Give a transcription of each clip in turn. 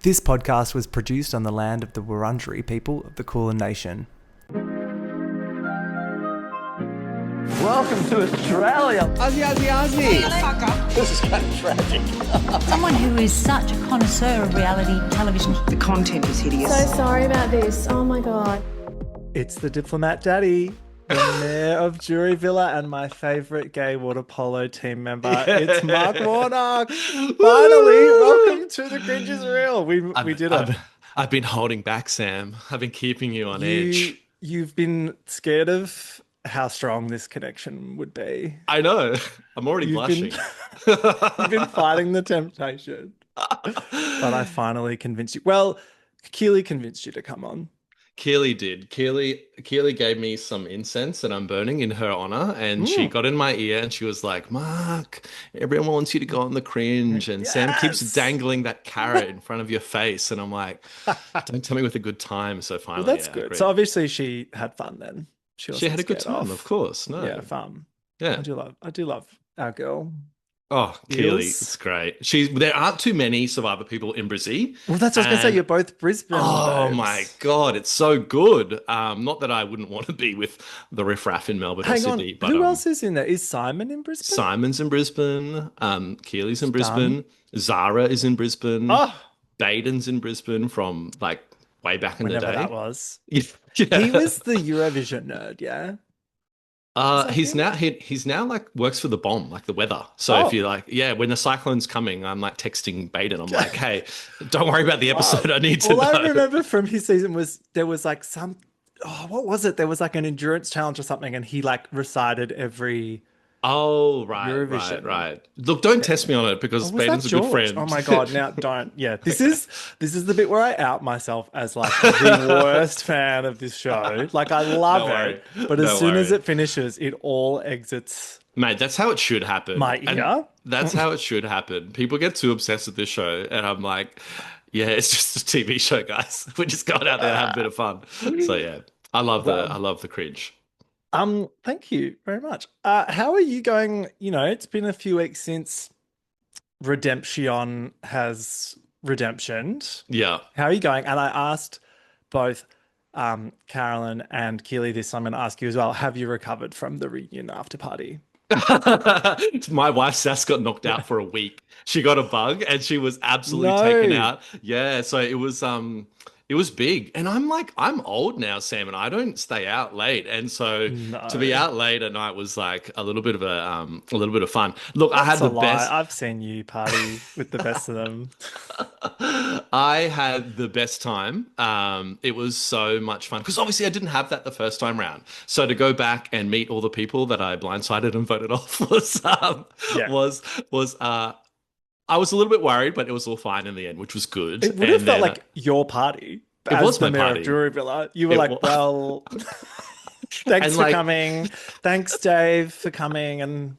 This podcast was produced on the land of the Wurundjeri people of the Kulin Nation. Welcome to Australia. This is kind of tragic. Someone who is such a connoisseur of reality television. The content is hideous. So sorry about this. Oh my God. It's the Diplomat Daddy, the Mayor of Jury Villa, and my favourite gay water polo team member. Yeah. It's Mark Warnock. Finally, welcome to The Cringe is Real. We did it. I've been holding back, Sam. I've been keeping you on edge. You've been scared of how strong this connection would be. I know. I'm already blushing. You've been fighting the temptation. But I finally convinced you. Well, Keely convinced you to come on. Keely did. Keely gave me some incense that I'm burning in her honor, and she got in my ear and she was like, Mark, everyone wants you to go on The Cringe, and Sam keeps dangling that carrot in front of your face, and I'm like, don't tell me with a good time. So finally, well, that's good. So obviously she had fun then. She had a good time, of course. No. Yeah, fun. Yeah. I do love our girl. Oh, Keely, it's great. There aren't too many Survivor people in Brazil. Well, that's what I was going to say. You're both Brisbane. Oh my God, it's so good. Not that I wouldn't want to be with the riffraff in Melbourne or Sydney. But who else is in there? Is Simon in Brisbane? Simon's in Brisbane. Keely's in Brisbane. Zara is in Brisbane. Oh. Baden's in Brisbane from like way back in the day. That was. Yeah. He was the Eurovision nerd, yeah? He's now like works for the bomb, like the weather. So if you like, when the cyclone's coming, I'm like texting Baden. I'm like, hey, don't worry about the episode. I need to know. All I remember from his season was there was like what was it? There was like an endurance challenge or something, and he like recited every. Oh, right. Look, don't test me on it because Baden's a good friend. Oh my God, now don't. Yeah, this is the bit where I out myself as like the worst fan of this show. Like I love it, but as soon as it finishes, it all exits. Mate, that's how it should happen. My ear? And that's how it should happen. People get too obsessed with this show, and I'm like, yeah, it's just a TV show, guys. We're just going out there and having a bit of fun. So yeah, I love the Cringe. Thank you very much. How are you going? You know, it's been a few weeks since Redemption has redemptioned. Yeah. How are you going? And I asked both Carolyn and Keely this. I'm going to ask you as well. Have you recovered from the reunion after party? My wife Sass got knocked out for a week. She got a bug and she was absolutely taken out. Yeah. So it was big. And I'm like, I'm old now, Sam, and I don't stay out late. And so to be out late at night was like a little bit of fun. Look, I had the best. I've seen you party with the best of them. I had the best time. It was so much fun because obviously I didn't have that the first time round. So to go back and meet all the people that I blindsided and voted off was I was a little bit worried, but it was all fine in the end, which was good. It would have felt like your party. It was my mayor party. Of Jury Villa. You were well, thanks for coming. Thanks, Dave, for coming and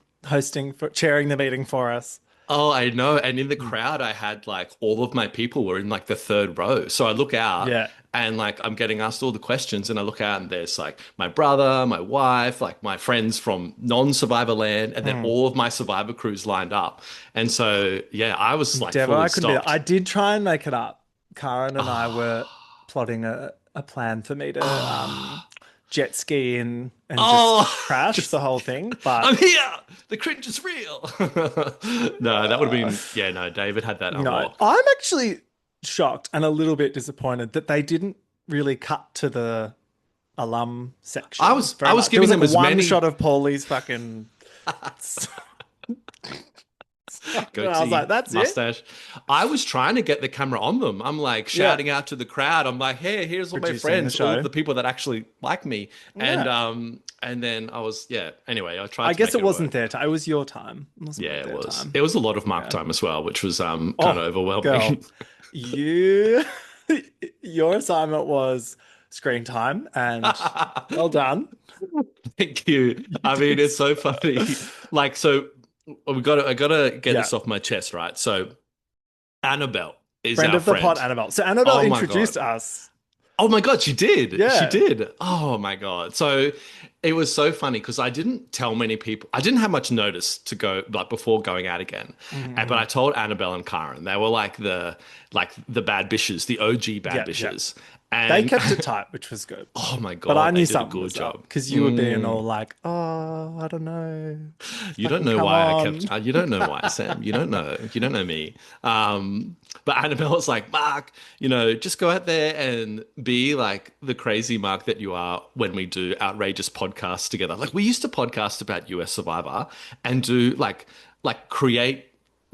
chairing the meeting for us. Oh, I know. And in the crowd, I had like all of my people were in like the third row. So I look out and like I'm getting asked all the questions and I look out and there's like my brother, my wife, like my friends from non-Survivor land, and then all of my Survivor crews lined up. And so, yeah, I was like fully stocked. I did try and make it up. Karen and I were plotting a plan for me to jet ski and just crash the whole thing. But I'm here. The Cringe is real. No, that would have been David had that. No, I'm actually shocked and a little bit disappointed that they didn't really cut to the alum section. I was giving them as one many shot of Paulie's fucking goatee, I was like, that's mustache. I was trying to get the camera on them. I'm like shouting out to the crowd. I'm like, hey, here's all my friends, all of the people that actually like me. And then I was, anyway, I tried. I guess it wasn't their time. It was your time. It was. It was a lot of Mark time as well, which was kind of overwhelming. Girl, your assignment was screen time, and well done. Thank you. I mean, it's so funny. Like, so I gotta get this off my chest, right? So Annabelle is friend our of the pod, Annabelle. So Annabelle introduced us. Oh my God, she did. Yeah. She did. Oh my God. So It was so funny because I didn't tell many people. I didn't have much notice to go like before going out again. But I told Annabelle and Karen. They were like the bad bitches, the OG bad Yeah. bitches. They And kept it tight, which was good. oh my But I God, they knew did a something good was job. up because you were being all like, "Oh, I don't know." You don't Fucking know come why I on. kept. You don't know why, Sam. You don't know. You don't know me. But Annabelle was like, Mark, just go out there and be like the crazy Mark that you are when we do outrageous podcasts together. Like we used to podcast about US Survivor and do like create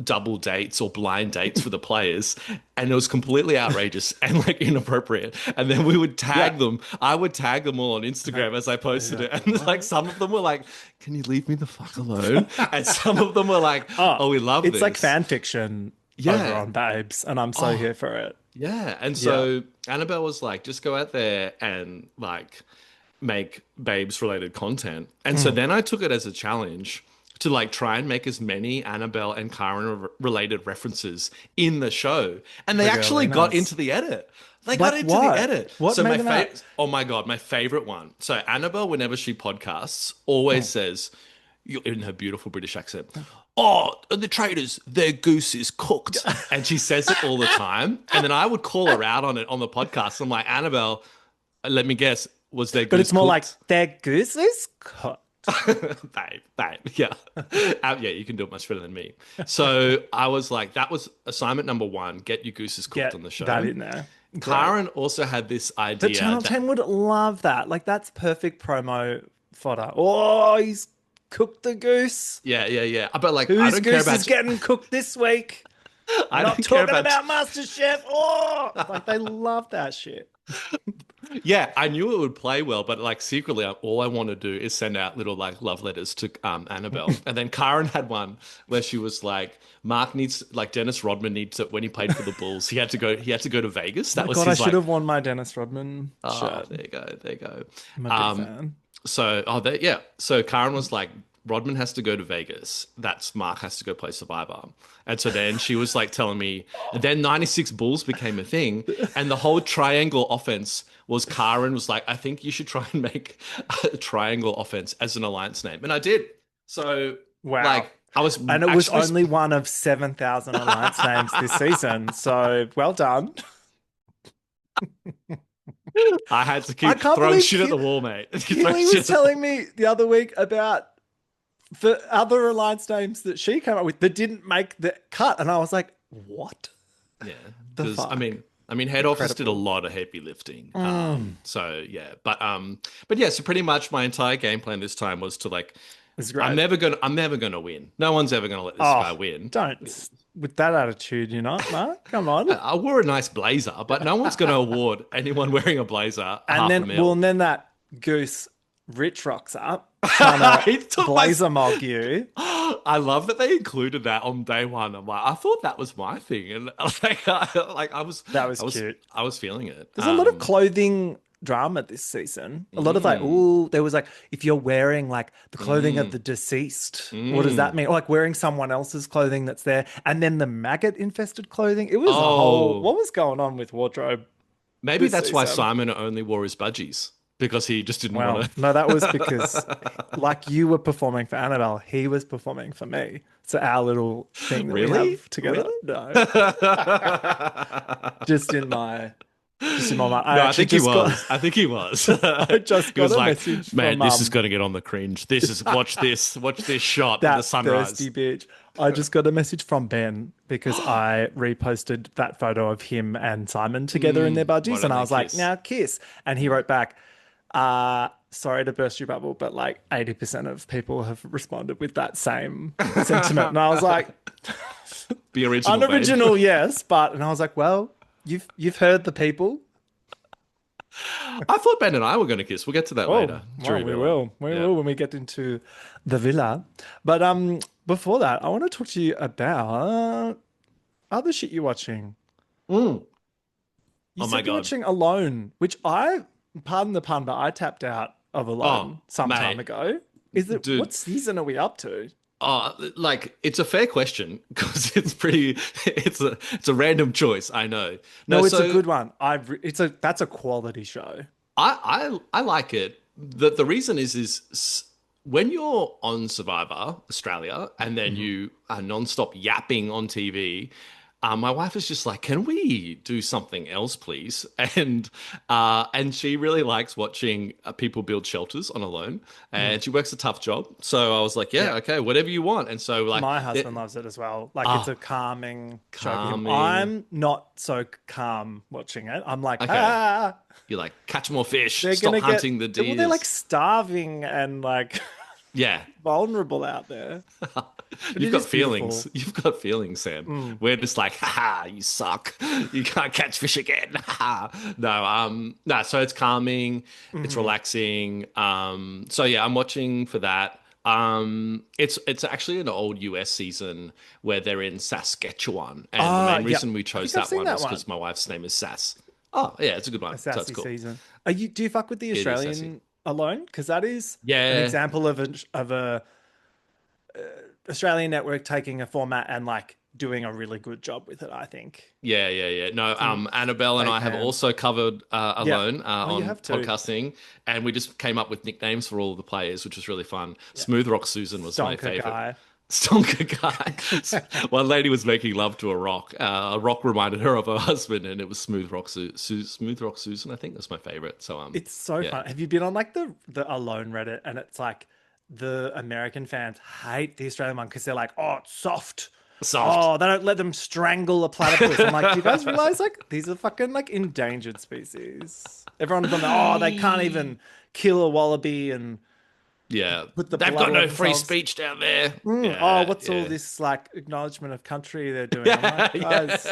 double dates or blind dates for the players, and it was completely outrageous and like inappropriate, and then we would tag them. I would tag them all on Instagram as I posted it, and like some of them were like, can you leave me the fuck alone, and some of them were like, oh, we love It's this. like fan fiction over Yeah. on Babes, and I'm so here for it. Yeah, and Yeah. so Annabelle was like, just go out there and like make babes related content. And so then I took it as a challenge to like try and make as many Annabelle and Karen related references in the show. And they actually Really got nice. into the edit. They got Like into what? the edit. What So made them out? oh my God, my favorite one. So Annabelle, whenever she podcasts, always says, in her beautiful British accent, oh, the traitors, their goose is cooked. And she says it all the time. And then I would call her out on it on the podcast. I'm like, Annabelle, let me guess, was their goose But it's more like cooked? their goose is cooked. babe, yeah. Yeah, you can do it much better than me. So I was like, that was assignment number one, get your gooses cooked Get on the show. that in there. Great. Karen also had this The idea Channel that 10 would love that. Like that's perfect promo fodder. Oh, he's cooked the goose. yeah. But like, I Whose don't care goose about is getting cooked this week? I Not don't care talking about MasterChef. Oh, like they love that shit. Yeah, I knew it would play well, but like secretly, all I want to do is send out little like love letters to Annabelle. And then Karen had one where she was like, Mark needs, like Dennis Rodman needs to, when he played for the Bulls, he had to go to Vegas. That was God, I his should like, have worn my Dennis Rodman oh, shirt. there you go. I'm a big fan. So Karen was like, Rodman has to go to Vegas. That's Mark has to go play Survivor. And so then she was like telling me, and then 96 Bulls became a thing. And the whole triangle offense was Karen was like, I think you should try and make a triangle offense as an alliance name. And I did. So Wow. like I was And it was actually- only one of 7,000 alliance names this season. So well done. I had to I keep can't throwing believe shit at the wall, mate. Keely was telling me the other week about the other alliance names that she came up with that didn't make the cut. And I was like, what? Yeah, The because fuck? I mean, head office did a lot of heavy lifting. So yeah, but yeah, so pretty much my entire game plan this time was to like, It's great. I'm never gonna win. No one's ever gonna let this guy win. Don't. With that attitude, you're not, Mark. Come on. I wore a nice blazer, but no one's gonna award anyone wearing a blazer And then, $500,000. and then that goose Rich rocks up trying He to took my- blazer mog you. I love that they included that on day one. I'm like, I thought that was my thing, and I was cute. I was feeling it. There's a lot of clothing drama this season. A lot of like, ooh, there was like, if you're wearing like the clothing of the deceased, what does that mean? Or like wearing someone else's clothing that's there, and then the maggot infested clothing. It was a whole. What was going on with wardrobe? Maybe this that's why season? Simon only wore his budgies because he just didn't Well, want to. no, that was because like you were performing for Annabelle, he was performing for me. So our little thing that we Really? have together. No, just in my mind. No, I actually think he just got- was. I think he was. I just He got was a like, message man, from this is going to get on the cringe. This is watch this shot of that the sunrise. thirsty bitch. I just got a message from Ben because I reposted that photo of him and Simon together in their why budgies, don't and I they was like, kiss? "Now kiss." And he wrote back, "Sorry to burst your bubble, but like 80% of people have responded with that same sentiment." And I was like, Be original, babe. "Unoriginal, yes," but and I was like, "Well, you've heard the people." I thought Ben and I were going to kiss. We'll get to that later. Well, Jury we villa. will. We Yeah. will when we get into the villa. But before that, I want to talk to you about other shit you're watching. You Oh said my you're God. watching Alone, which pardon the pun, but I tapped out of Alone some time mate. ago. Is it Dude. what season are we up to? Like it's a fair question because it's pretty. It's a random choice. I know. No, it's so a good one. That's a quality show. I like it. the reason when you're on Survivor Australia and then you are nonstop yapping on TV. My wife is just like, can we do something else, please? And she really likes watching people build shelters on Alone, and she works a tough job. So I was like, yeah, okay, whatever you want. And so like, My husband loves it as well. Like it's a calming show for him. Calming. I'm not so calm watching it. I'm like, Okay. You're like, catch more fish, they're stop gonna hunting the deer. Well, they're like starving and like yeah. vulnerable out there. You've it got is feelings. beautiful. You've got feelings, Sam. We're just like, haha, you suck. You can't catch fish again. No, so it's calming, it's relaxing. So yeah, I'm watching for that. It's actually an old US season where they're in Saskatchewan. And the main reason we chose that one was because my wife's name is Sass. Oh, yeah, it's a good one. A So sassy it's cool. season. Do you fuck with the is Australian sassy. Alone? Because that is Yeah. an example of a Australian network taking a format and like doing a really good job with it, I think. Yeah. No, Annabelle and big I have fans. also covered Alone you on have too. podcasting, and we just came up with nicknames for all of the players, which was really fun. Smooth Rock Susan was my Stonker favorite. guy. Stonker guy. One lady was making love to a rock. A rock reminded her of her husband, and it was Smooth Rock Smooth Rock Susan. I think that's my favorite. So It's so fun. Have you been on like the Alone Reddit? And it's like the American fans hate the Australian one because they're like, oh, it's soft. Soft. Oh, they don't let them strangle a platypus. I'm like, do you guys realize like these are fucking like endangered species? Everyone's on the, oh, they can't even kill a wallaby and Yeah, put the they've blood got no on free themselves. speech down there. Oh, Yeah, what's all yeah. this like acknowledgement of country they're doing? I'm like, guys,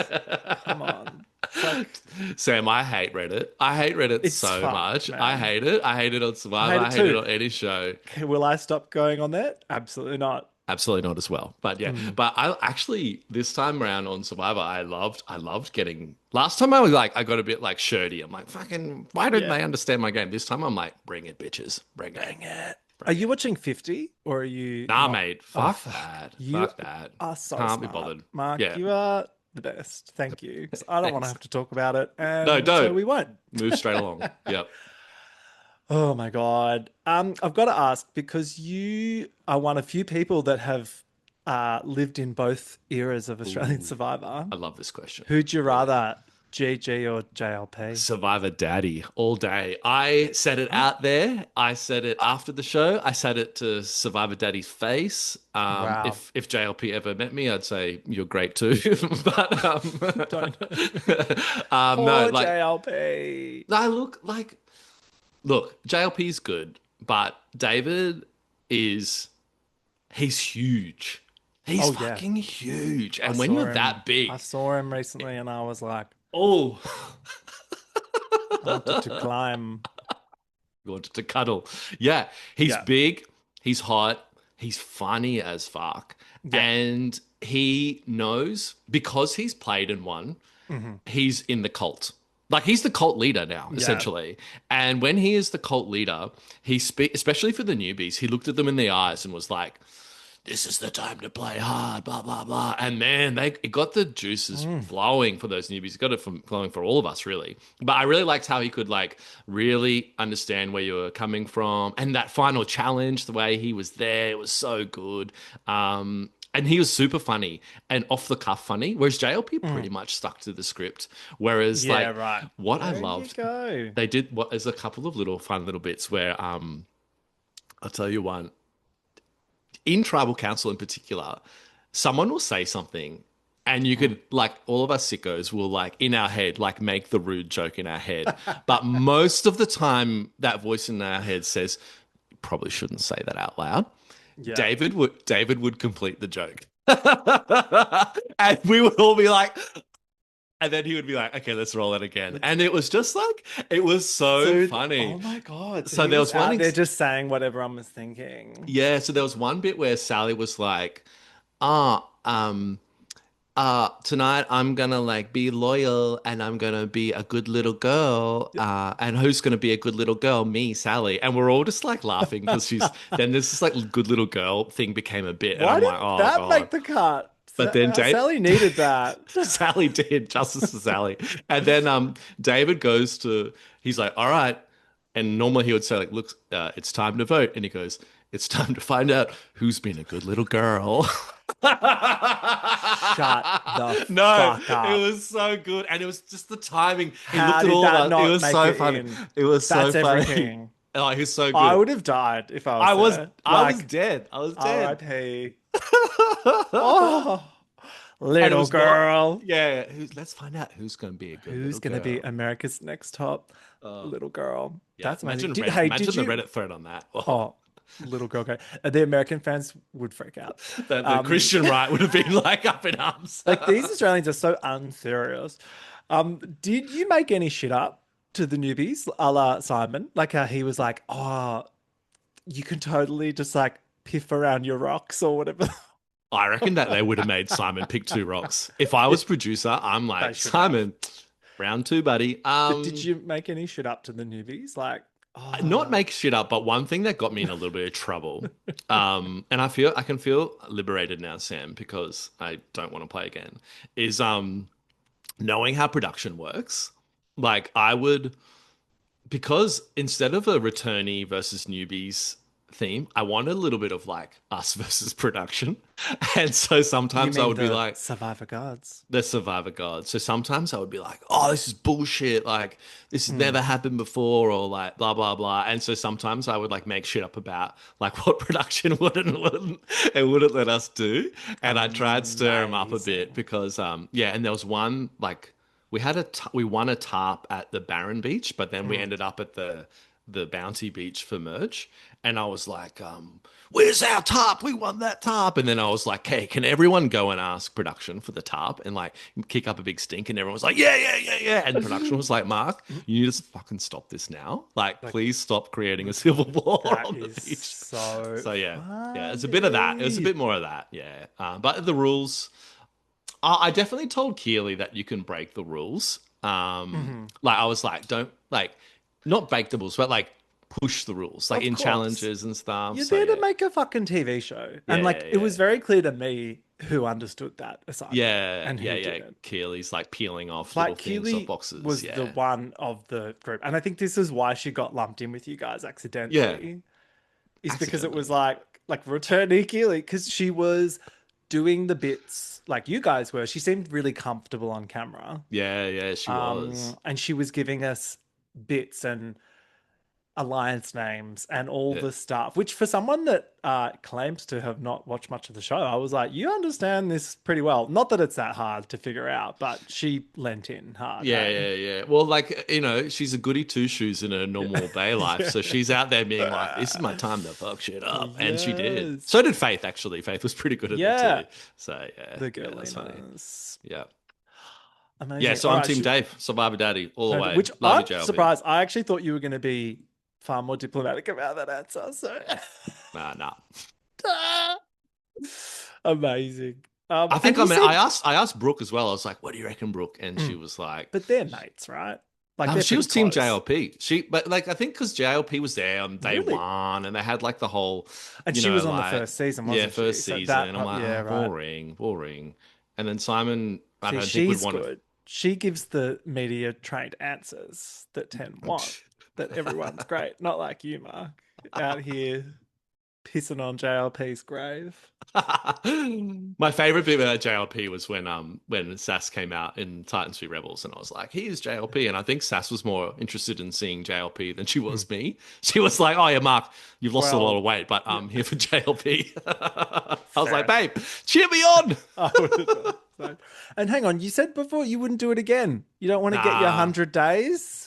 come on. It's like, Sam, I hate Reddit. I hate Reddit It's so fucked, much. man. I hate it. I hate it on Survivor. I hate it too. on any show. will I stop going on there? Absolutely not. Absolutely not as well. But yeah, but I actually this time around on Survivor, I loved getting. Last time I was like, I got a bit like shirty. I'm like, fucking, why don't they understand my game? This time I'm like, bring it, bitches, bring it. Are you watching 50 or are you? Nah, not? mate, fuck that. You Fuck that. are so Can't be smart. bothered. Mark, Yeah. you are the best. Thank you. 'Cause I don't want to have to talk about it. And No, don't. So we won't. Move straight along. Yep. Oh my God. I've got to ask because you are one of few people that have lived in both eras of Australian Survivor. I love this question. Who'd you rather, GG or JLP? Survivor Daddy all day. I said it out there. I said it after the show. I said it to Survivor Daddy's face. Wow. If JLP ever met me, I'd say you're great too. But no, Poor like JLP. I look, JLP's good, but David he's huge. He's Oh, yeah. fucking huge. And when Saw you're him- that big, I saw him recently and I was like, oh, I wanted to climb. you wanted to cuddle. Yeah, he's Yeah. big, he's hot, he's funny as fuck. Yeah. And he knows because he's played and won, he's in the cult. Like he's the cult leader now, essentially. And when he is the cult leader, especially for the newbies, he looked at them in the eyes and was like, this is the time to play hard, blah, blah, blah. And man, it got the juices flowing for those newbies. It got it flowing for all of us, really. But I really liked how he could like really understand where you were coming from. And that final challenge, the way he was there, it was so good. And he was super funny and off the cuff funny, whereas JLP pretty much stuck to the script. Whereas Yeah, right. what I There you loved, go. they did there's a couple of fun little bits where I'll tell you one. In tribal council in particular, someone will say something and you could like all of us sickos will like in our head like make the rude joke in our head. But most of the time that voice in our head says, you probably shouldn't say that out loud. Yeah. David would complete the joke. And we would all be like, and then he would be like, okay, let's roll it again. And it was just like, it was so Dude, funny. Oh my God. So he there was one out there just saying what everyone was thinking. Yeah, so there was one bit where Sally was like, tonight I'm gonna like be loyal and I'm gonna be a good little girl. And who's gonna be a good little girl? Me, Sally. And we're all just like laughing because then this like good little girl thing became a bit. And Why I'm did like, oh that God. make the cut? But then Sally needed that. Sally did, justice to Sally. And then David he's like, all right, And normally he would say like, "Look, it's time to vote," and he goes, "It's time to find out who's been a good little girl." Shut the No, fuck it up. was so good, and it was just the timing. He How looked at did all of that us. It not was make so it funny. in? It was so That's funny. everything. Oh, he was so I good. would have died if I was I was, there. I was Like, dead. I was dead. R.I.P. Oh, And it little was not. girl. Yeah, let's find out who's going to be a good Who's little gonna be girl. America's Next Top Little Girl? Yeah, That's amazing. imagine Did, Reddit, hey, imagine did the you? Reddit thread on that. Oh, Oh, little girl. Okay. The American fans would freak out. the Christian right would have been like up in arms. Like these Australians are so unserious. Did you make any shit up to the newbies, a la Simon? Like how he was like, "Oh, you can totally just like piff around your rocks or whatever." I reckon that they would have made Simon pick two rocks. If I was producer, I'm They like, should Simon, round two, buddy. But did you make any shit up to the newbies? Like, Not make shit up, but one thing that got me in a little bit of trouble, and I can feel liberated now, Sam, because I don't want to play again, is knowing how production works. Like I would, because instead of a returnee versus newbies theme, I wanted a little bit of like us versus production. And so you sometimes I mean would be the like, Survivor Guards? the Survivor God. So sometimes I would be like, oh, this is bullshit. Like, this has never happened before, or like, blah, blah, blah. And so sometimes I would like make shit up about like what production wouldn't let us do. And I tried to stir them up a bit because, yeah, and there was one like, we won a tarp at the Barren Beach, but then we ended up at the Bounty Beach for merch. And I was like, where's our tarp? We won that tarp. And then I was like, hey, can everyone go and ask production for the tarp and like kick up a big stink? And everyone was like, yeah, yeah, yeah, yeah. And production was like, Mark, you need to fucking stop this now. Like please stop creating a civil war That on the is beach. so Yeah, it's a bit of that. It was a bit more of that, yeah. But the rules, I definitely told Keely that you can break the rules. Like I was like, don't like, not break the rules, but like push the rules, like Of in course. challenges and stuff. You're So, there yeah. to make a fucking TV show. And Yeah, like yeah, it was very clear to me who understood that aside. Yeah, And who yeah. didn't. Keely's like peeling off Like little things Keely off boxes. was Yeah. the one of the group. And I think this is why she got lumped in with you guys accidentally. Yeah. Is because it was like returnee Keely, because she was doing the bits like you guys were. She seemed really comfortable on camera. Yeah, she was. And she was giving us bits and alliance names and all the stuff, which for someone that claims to have not watched much of the show, I was like, you understand this pretty well. Not that it's that hard to figure out, but she lent in hard. Yeah. Well, like, you know, she's a goody two shoes in her normal day life. So she's out there being like, this is my time to fuck shit up. And she did. Yes. So did Faith, actually. Faith was pretty good at Yeah. it too. So, yeah. The yeah, that's funny. girliness. Yeah. Amazing. Yeah, so All I'm right, Team Dave, Survivor Daddy, all the way. Which Love I'm you, JLB. surprised. I actually thought you were going to be far more diplomatic about that answer. So Nah. amazing. I think and you said- I asked Brooke as well. I was like, what do you reckon, Brooke? And she was like, but they're mates, right? Like they're she was pretty Team close. JLP. But like I think because JLP was there on day Really? one, and they had like the whole, And you she know, was on like, the first season, wasn't yeah, first she? So season. that And I'm part- like, yeah, right. boring. And then Simon, I don't think She's would want good. She gives the media trained answers that 10 want. That everyone's great. Not like you, Mark, out here pissing on JLP's grave. My favorite bit about JLP was when Sass came out in Titans v Rebels, and I was like, he is JLP. And I think Sass was more interested in seeing JLP than she was me. She was like, oh yeah, Mark, you've lost a lot of weight, but I'm here for JLP. I was like, babe, cheer me on. I would have done so. And hang on, you said before you wouldn't do it again. You don't want to get your 100 days?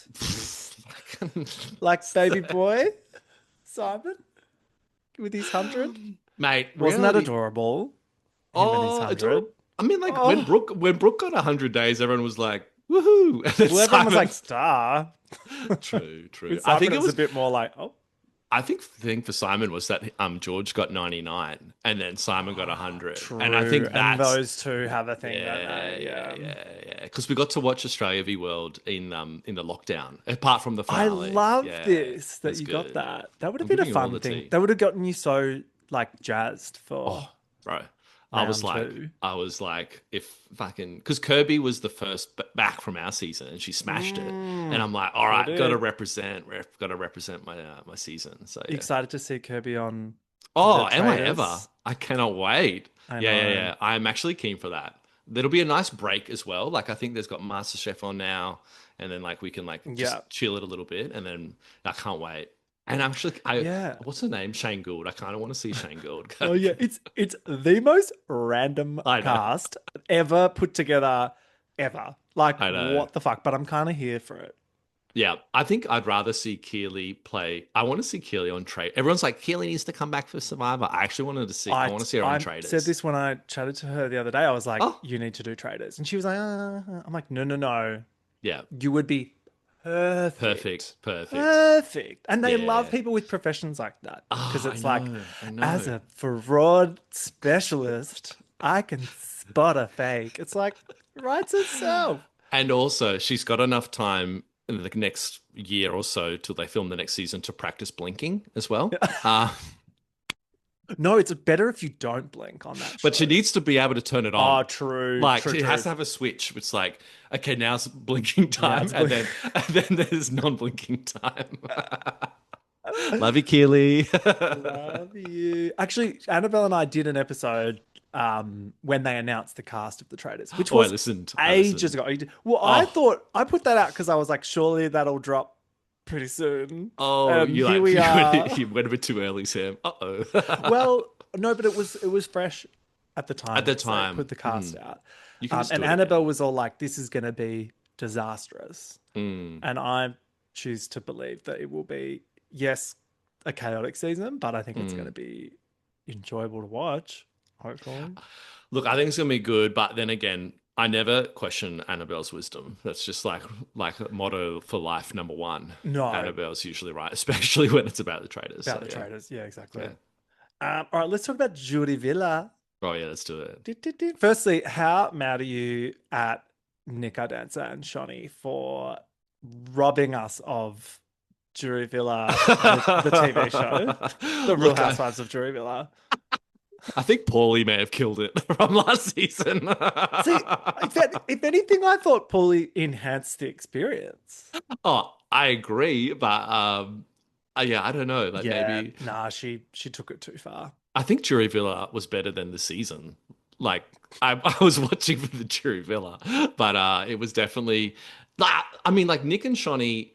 Like baby boy Simon with his 100? Mate, Wasn't that reality- adorable? Him Oh, and his adorable. 100. I mean, like when Brooke got 100 days, everyone was like, woohoo. And then Well, everyone was Simon- like, star. true. With I think Simon, it was a bit more like, oh. I think the thing for Simon was that George got 99 and then Simon got 100. And I think True. that's And those two have a thing, don't they? yeah. Because we got to watch Australia v World in the lockdown, apart from the I finale. love Yeah, this that that's you good. got that. That would have I'm been a giving you all fun the thing. tea. That would have gotten you so like jazzed for. Bro, round two. I was like, if fucking, because Kirby was the first back from our season and she smashed it, and I'm like, all right, got to represent my my season. So You yeah. excited to see Kirby on Oh, the am I ever? Traders? I cannot wait. I Yeah, yeah, know. yeah. I'm actually keen for that. There'll be a nice break as well. Like I think there's got MasterChef on now, and then like we can like Yeah. just chill it a little bit, and then I can't wait. And actually, Yeah. what's her name? Shane Gould. I kind of want to see Shane Gould. Oh yeah, it's the most random I know. cast ever put together ever. Like I know. what the fuck? But I'm kind of here for it. Yeah, I think I'd rather see Keely play. I want to see Keely on trade. Everyone's like, Keely needs to come back for Survivor. I actually wanted to see. I want to see her on I Traders. said this when I chatted to her the other day. I was like, Oh. "You need to do Traders," and she was like, "I'm like, no, no, no. Yeah, You would be perfect, perfect. perfect." And they Yeah. love people with professions like that because Oh, it's I like, know, I know. as a fraud specialist, I can spot a fake. It's like writes itself. And also, she's got enough time in the next year or so till they film the next season to practice blinking as well. No, it's better if you don't blink on that. But she show. needs to be able to turn it on. Oh, true. Like true, she true. has to have a switch. It's like, okay, now's blinking time, it's and then there's non-blinking time. Love you, Keely. Love you. Actually, Annabelle and I did an episode when they announced the cast of the Traders, which Oh, I was listened. ages ago. Well, I Oh. thought I put that out because I was like, surely that'll drop pretty soon. Oh, you here like we are. you went a bit too early, Sam. Uh-oh. Well, no, but it was fresh at the time. At the that they time. put the cast out, You can just and do it again. Annabelle was all like, "This is going to be disastrous," Mm. and I choose to believe that it will be, yes, a chaotic season, but I think it's going to be enjoyable to watch. Hopefully, Look, I think it's gonna be good, but then again, I never question Annabelle's wisdom. That's just like a motto for life. Number one, No. Annabelle's usually right, especially when it's about the traders. about So, the yeah. Traders, yeah, exactly. Yeah. All right, let's talk about Judy Villa. Oh yeah, let's do it. Firstly, how mad are you at Nick Dancer and Shawnee for robbing us of Jury Villa, the TV show, the Real Look, Housewives of Jury Villa? I think Paulie may have killed it from last season. See, if anything, I thought Paulie enhanced the experience. Oh, I agree, but yeah, I don't know. Like maybe nah, she took it too far. I think Jury Villa was better than the season. Like I was watching for the Jury Villa, but it was definitely. I mean, like Nick and Shawnee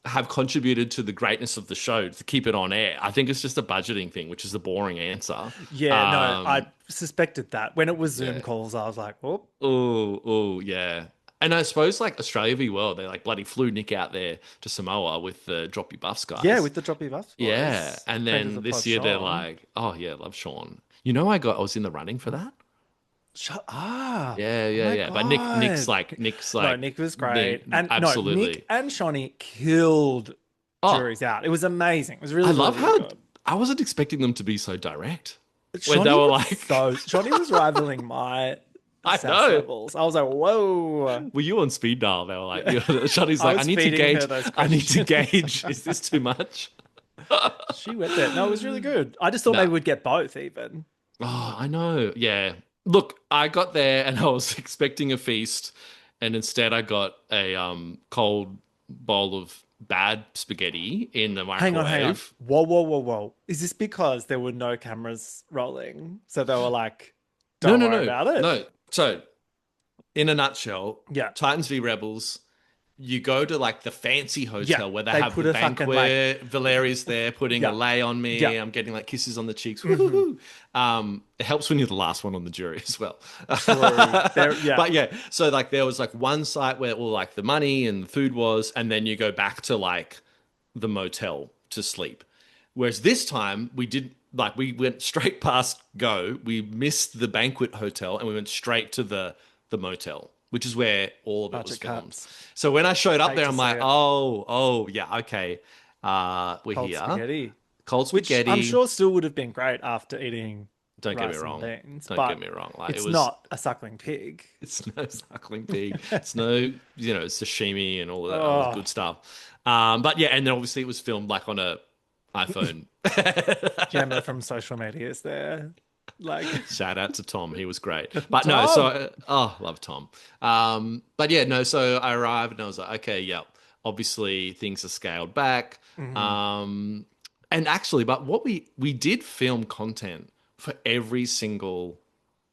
have contributed to the greatness of the show to keep it on air. I think it's just a budgeting thing, which is the boring answer. Yeah, no, I suspected that. When it was Zoom calls, I was like, oh. Oh, yeah. And I suppose like Australia v World, they like bloody flew Nick out there to Samoa with the Drop Your Buffs guys. Yeah, with the Droppy Buffs. boys. Yeah. And Friend of then the this pod, year they're Sean. like, oh yeah, love Sean. You know, I was in the running for that. Yeah, Yeah. But Nick's like, no, Nick was great, Nick, and absolutely. no, Nick and Shawnee killed juries out. It was amazing. It was really. I love really how good. I wasn't expecting them to be so direct. Shawnee When they were was like, Shawnee was rivaling my I sass know. levels. I was like, whoa. were you on speed dial? They were like, Shawnee's I like, I was need to feeding her gauge. those I need to questions. gauge. Is this too much? She went there. No, it was really good. I just thought maybe we'd get both even. Oh, I know. Yeah. Look, I got there and I was expecting a feast, and instead I got a cold bowl of bad spaghetti in the microwave. Hang on. Whoa. Is this because there were no cameras rolling? So they were like, don't worry about it? No. So, in a nutshell, Yeah. Titans v Rebels, you go to like the fancy hotel where they have put the a fucking, banquet. Valeria's there putting Yeah. a lei on me. Yeah. I'm getting like kisses on the cheeks. Woo-hoo-hoo. It helps when you're the last one on the jury as well. Yeah. But yeah, so like there was like one site where all like the money and the food was, and then you go back to like the motel to sleep. Whereas this time we went straight past go. We missed the banquet hotel and we went straight to the motel, which is where all of it Bunch was of filmed. cups. So when I showed up Hate there, to I'm see like, it. oh, yeah, okay. We're Cold here. spaghetti. Cold Which spaghetti. I'm sure still would have been great after eating Don't get me rice and wrong. beans, Don't but get me wrong. Like, it's it was not a suckling pig. It's no suckling pig. It's no, sashimi and all that good stuff. But yeah, and then obviously it was filmed like on a iPhone. Gemma from social media is there. Like, Shout out to Tom. He was great. But no, so love Tom. But yeah, no, so I arrived and I was like, okay, yep. Obviously things are scaled back. And actually, but what we did film content for every single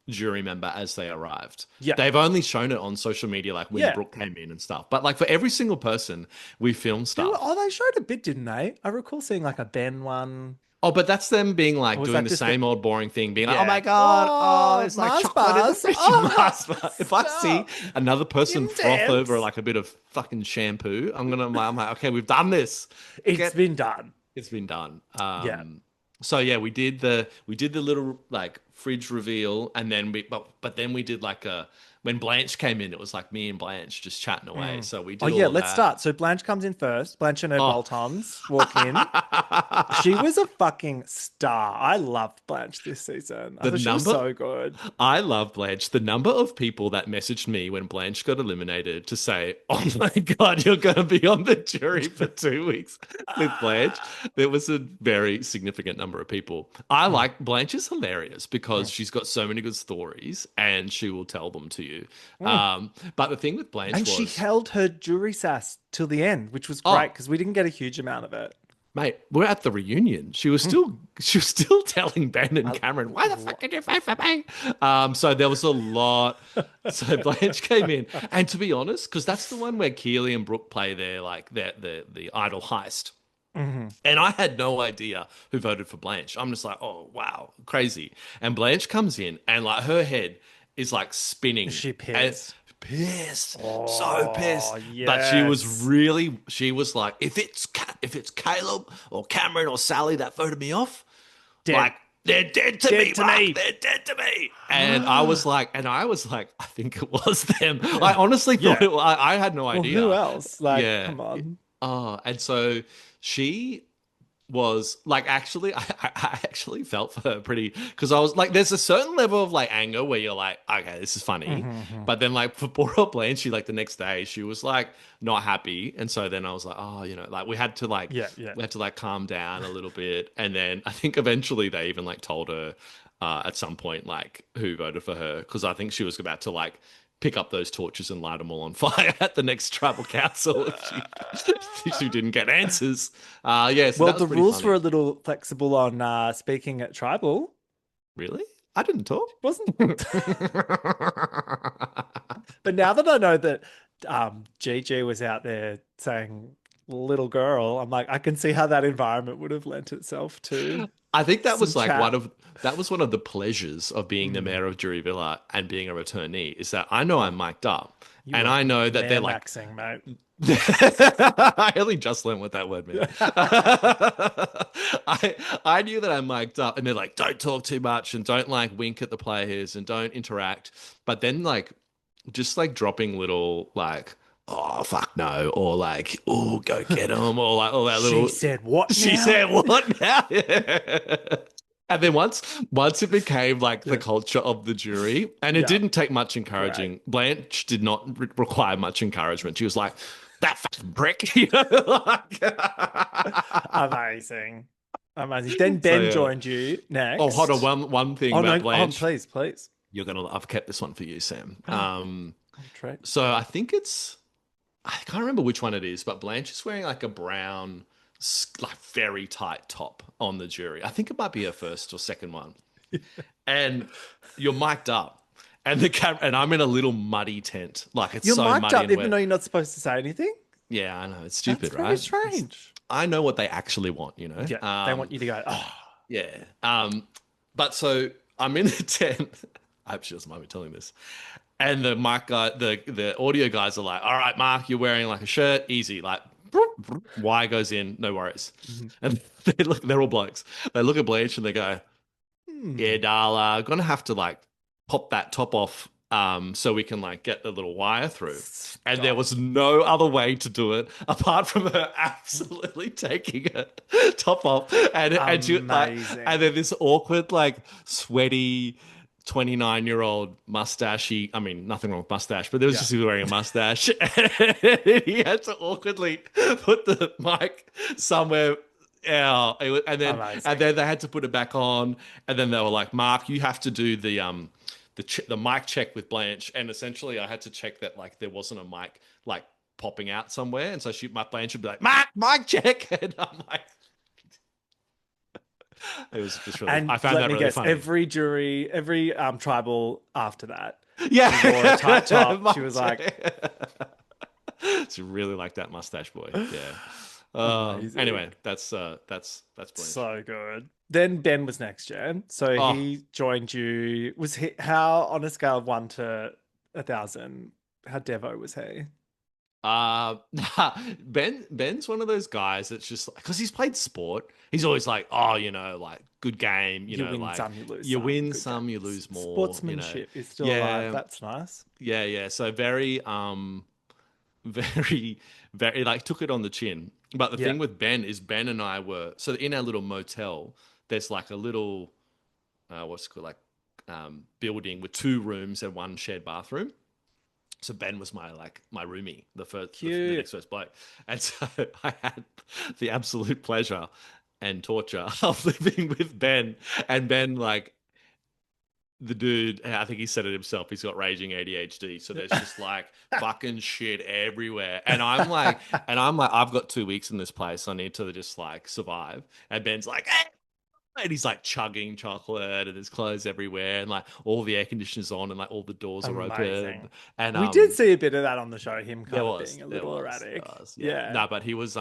jury member as they arrived. Yeah. They've only shown it on social media like when Yeah. Brooke came in and stuff. But like for every single person, we filmed stuff. oh, they showed a bit, didn't they? I recall seeing like a Ben one. Oh, but that's them being like Or was doing that the just same the- old boring thing, being like, Yeah. "Oh my god, Oh, it's like Mars chocolate in the bars. fridge." Oh, Mars bar. If I see stop. another person froth Intense. over like a bit of fucking shampoo, I'm like, okay, we've done this. It's been done. It's been done. Yeah. So yeah, we did the little like fridge reveal, and then but then we did like when Blanche came in, it was like me and Blanche just chatting away. So we did. Oh yeah, all let's that. start. So Blanche comes in first. Blanche and her bolt-ons walk in. She was a fucking star. I loved Blanche this season. I thought she was so good. I love Blanche. The number of people that messaged me when Blanche got eliminated to say, "Oh my god, you're going to be on the jury for 2 weeks with Blanche," there was a very significant number of people. I like Blanche is hilarious because she's got so many good stories and she will tell them to you. But the thing with Blanche And she held her jury sass till the end, which was great because we didn't get a huge amount of it. mate, we're at the reunion. She was still telling Ben and Cameron, "Why the fuck did you vote for me?" So there was a lot. So Blanche came in, and to be honest, because that's the one where Keely and Brooke play their like the idol heist. And I had no idea who voted for Blanche. I'm just like, oh wow, crazy. And Blanche comes in, and like her head is like spinning. Is she pissed? Pissed, so pissed. yes. But she was like, if it's Caleb or Cameron or Sally that voted me off, Dead. like they're dead to me, Mark. They're dead to me. And I was like, I think it was them. I honestly thought it. I had no idea. Well, who else? Like, come on. Oh, and so she was like, actually, I actually felt for her pretty, because I was like, there's a certain level of like anger where you're like, okay, this is funny. But then like for poor old Blanche, she like the next day, she was like not happy. And so then I was like, oh, like we had to like, we had to like calm down a little bit. And then I think eventually they even like told her at some point, like who voted for her. Cause I think she was about to like pick up those torches and light them all on fire at the next tribal council if she didn't get answers. So well, the rules were a little flexible on speaking at tribal. Really? I didn't talk. Wasn't. But now that I know that Gigi was out there saying little girl, I'm like, I can see how that environment would have lent itself to. I think that was like chat. one of the pleasures of being the mayor of Jury Villa and being a returnee is that I know I'm mic'd up and I know that they're like maxing, mate. I only just learned what that word meant. I knew that I'm mic'd up and they're like, don't talk too much and don't like wink at the players and don't interact. But then like just like dropping little like, oh fuck no, or like, oh go get him, or like all that little. She said what? She now? said what now? And then once it became like the culture of the jury, and it didn't take much encouraging. Right. Blanche did not require much encouragement. She was like, that fucking prick. Amazing. Then Ben joined you next. Oh, hold on. One thing about Blanche. Please. I've kept this one for you, Sam. Right. So I think I can't remember which one it is, but Blanche is wearing like a brown, like very tight top on the jury. I think it might be her first or second one. And you're mic'd up, and and I'm in a little muddy tent, like it's you're so mic'd muddy up, and even wet. though you're not supposed to say anything. Yeah, I know it's stupid, That's right? very strange. I know what they actually want, Yeah, they want you to go. Oh, yeah. But so I'm in the tent. I hope she doesn't mind me telling this. And the mic guy, the audio guys are like, all right, Mark, you're wearing like a shirt, easy. Like, Y goes in, no worries. And they're all blokes. They look at Blanche and they go, yeah, darling, gonna have to like pop that top off so we can like get the little wire through. And there was no other way to do it apart from her absolutely taking it top off. And then this awkward, like sweaty 29-year-old mustachey. I mean, nothing wrong with mustache, but there was just he was wearing a mustache. And he had to awkwardly put the mic somewhere Yeah, Amazing. and then they had to put it back on, and then they were like, "Mark, you have to do the mic check with Blanche," and essentially I had to check that like there wasn't a mic like popping out somewhere, and so my Blanche would be like, "Mark, mic check," and I'm like, it was just really. And I found let that me really guess, funny. every jury, every tribal after that, Yeah, who wore a tight top, she was like, she really liked that mustache boy. Yeah. amazing. Anyway, that's Blanche. So good. Then Ben was next year. So Oh, he joined you. Was he how on a scale of 1 to 1,000? How Devo was he? Ben's one of those guys that's just because he's played sport. He's always like, oh, like good game. You win Like some, you lose you some. win Good some, you games. lose more. Sportsmanship is still alive. Yeah, That's nice. yeah. So very, very, very like took it on the chin. But the Yeah. thing with Ben is Ben and I were so in our little motel. There's like a little, what's it called, like building with 2 rooms and 1 shared bathroom. So Ben was my roomie, the next first bloke, and so I had the absolute pleasure and torture of living with Ben. And Ben, like the dude, I think he said it himself. He's got raging ADHD, so there's just like fucking shit everywhere. And I've got 2 weeks in this place. I need to just like survive. And Ben's like, "Eh," and he's like chugging chocolate, and there's clothes everywhere, and like all the air conditioners on, and like all the doors are open. Amazing. And We did see a bit of that on the show, him kind there of was being a there little was erratic. there was, Yeah. No, but he was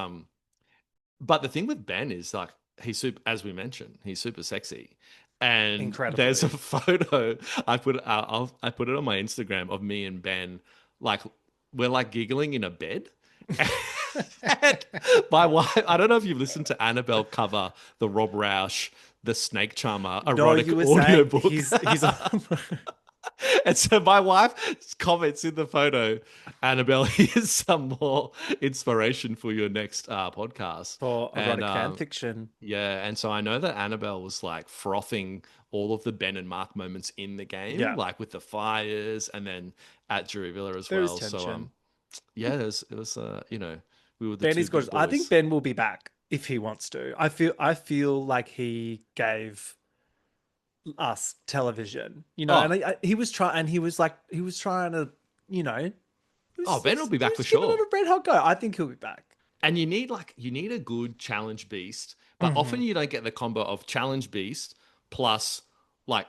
but the thing with Ben is like he's super, as we mentioned, he's super sexy. And Incredibly. there's a photo I put I put it on my Instagram of me and Ben, like we're like giggling in a bed. And my wife, I don't know if you've listened to Annabelle cover the Rob Roush, the Snake Charmer erotic you were audiobook. saying he's on... And so my wife comments in the photo, Annabelle, here's some more inspiration for your next podcast. for And erotic fan fiction. yeah, and so I know that Annabelle was like frothing all of the Ben and Mark moments in the game, Yeah. like with the fires and then at Jury Villa as There was well. So tension. yeah, it was we were the Ben 2 is big gorgeous. I think boys. Ben will be back if he wants to. I feel like he gave us television, Oh. and he was trying to, Ben will be back for Give it sure. a red hot go. I think he'll be back. And you need a good challenge beast, but Mm-hmm. often you don't get the combo of challenge beast plus like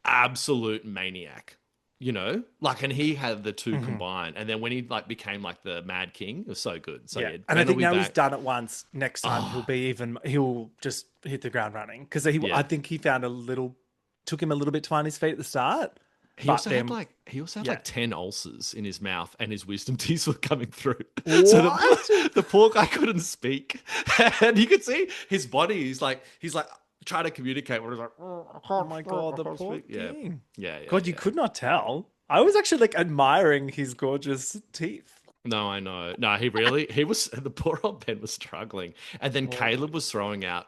absolute maniac, like, and he had the 2 combined. And then when he like became like the Mad King, it was so good. So Yeah, yeah, and Ben I will think be now he's back. done it once. Next time he'll just hit the ground running because Yeah. I think he took him a little bit to find his feet at the start. He but also had then- like 10 ulcers in his mouth, and his wisdom teeth were coming through. So the poor guy couldn't speak, and you could see his body. He's like trying to communicate. Where he's like, Oh my god, the poor speak. Yeah. thing. Yeah. God, you could not tell. I was actually like admiring his gorgeous teeth. No, I know. No, he was, the poor old Ben was struggling. And then Caleb was throwing out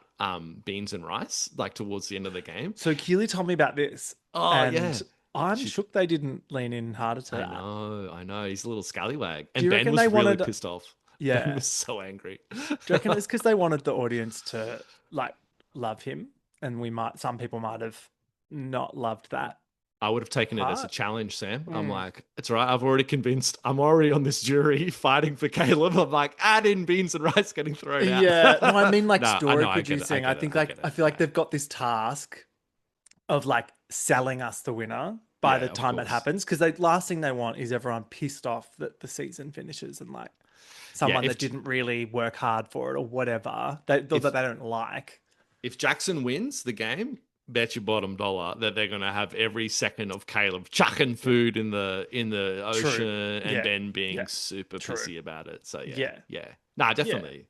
beans and rice like towards the end of the game. So Keely told me about this. Oh, and yeah. I'm shook they didn't lean in harder to that. I know. He's a little scallywag. Do you And Ben reckon was they really wanted- pissed off. Yeah. Ben was so angry. Do you reckon it's because they wanted the audience to like love him, and some people might have not loved that. I would have taken it as a Part. challenge, Sam. I'm like, it's all right. I'm already on this jury fighting for Caleb. I'm like, add in beans and rice getting thrown out. Yeah, no, I mean like No, I story know, I get it, producing. I I get think it, I like get it, I feel like yeah. they've got this task of like selling us the winner by Yeah, the of time it course. happens, because the last thing they want is everyone pissed off that the season finishes and like someone if- that didn't really work hard for it or whatever that they don't like. If Jackson wins the game, bet your bottom dollar that they're going to have every second of Caleb chucking food in the ocean and Yeah. Ben being Yeah. super True. pissy about it. So Yeah. yeah. Nah, definitely.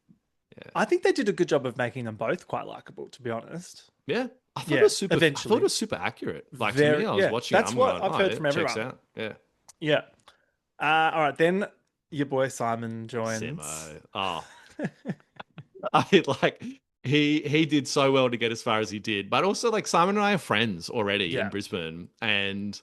I think they did a good job of making them both quite likable, to be honest. Yeah. I thought Yeah, it was super. I eventually. thought it was super accurate. Like to Very- me, I was yeah, watching. that's I'm what going, I've heard it from checks everyone. out. Yeah. Yeah. All right, then your boy Simon joins. Simo. Oh. I like he did so well to get as far as he did, but also like Simon and I are friends already Yeah. in Brisbane, and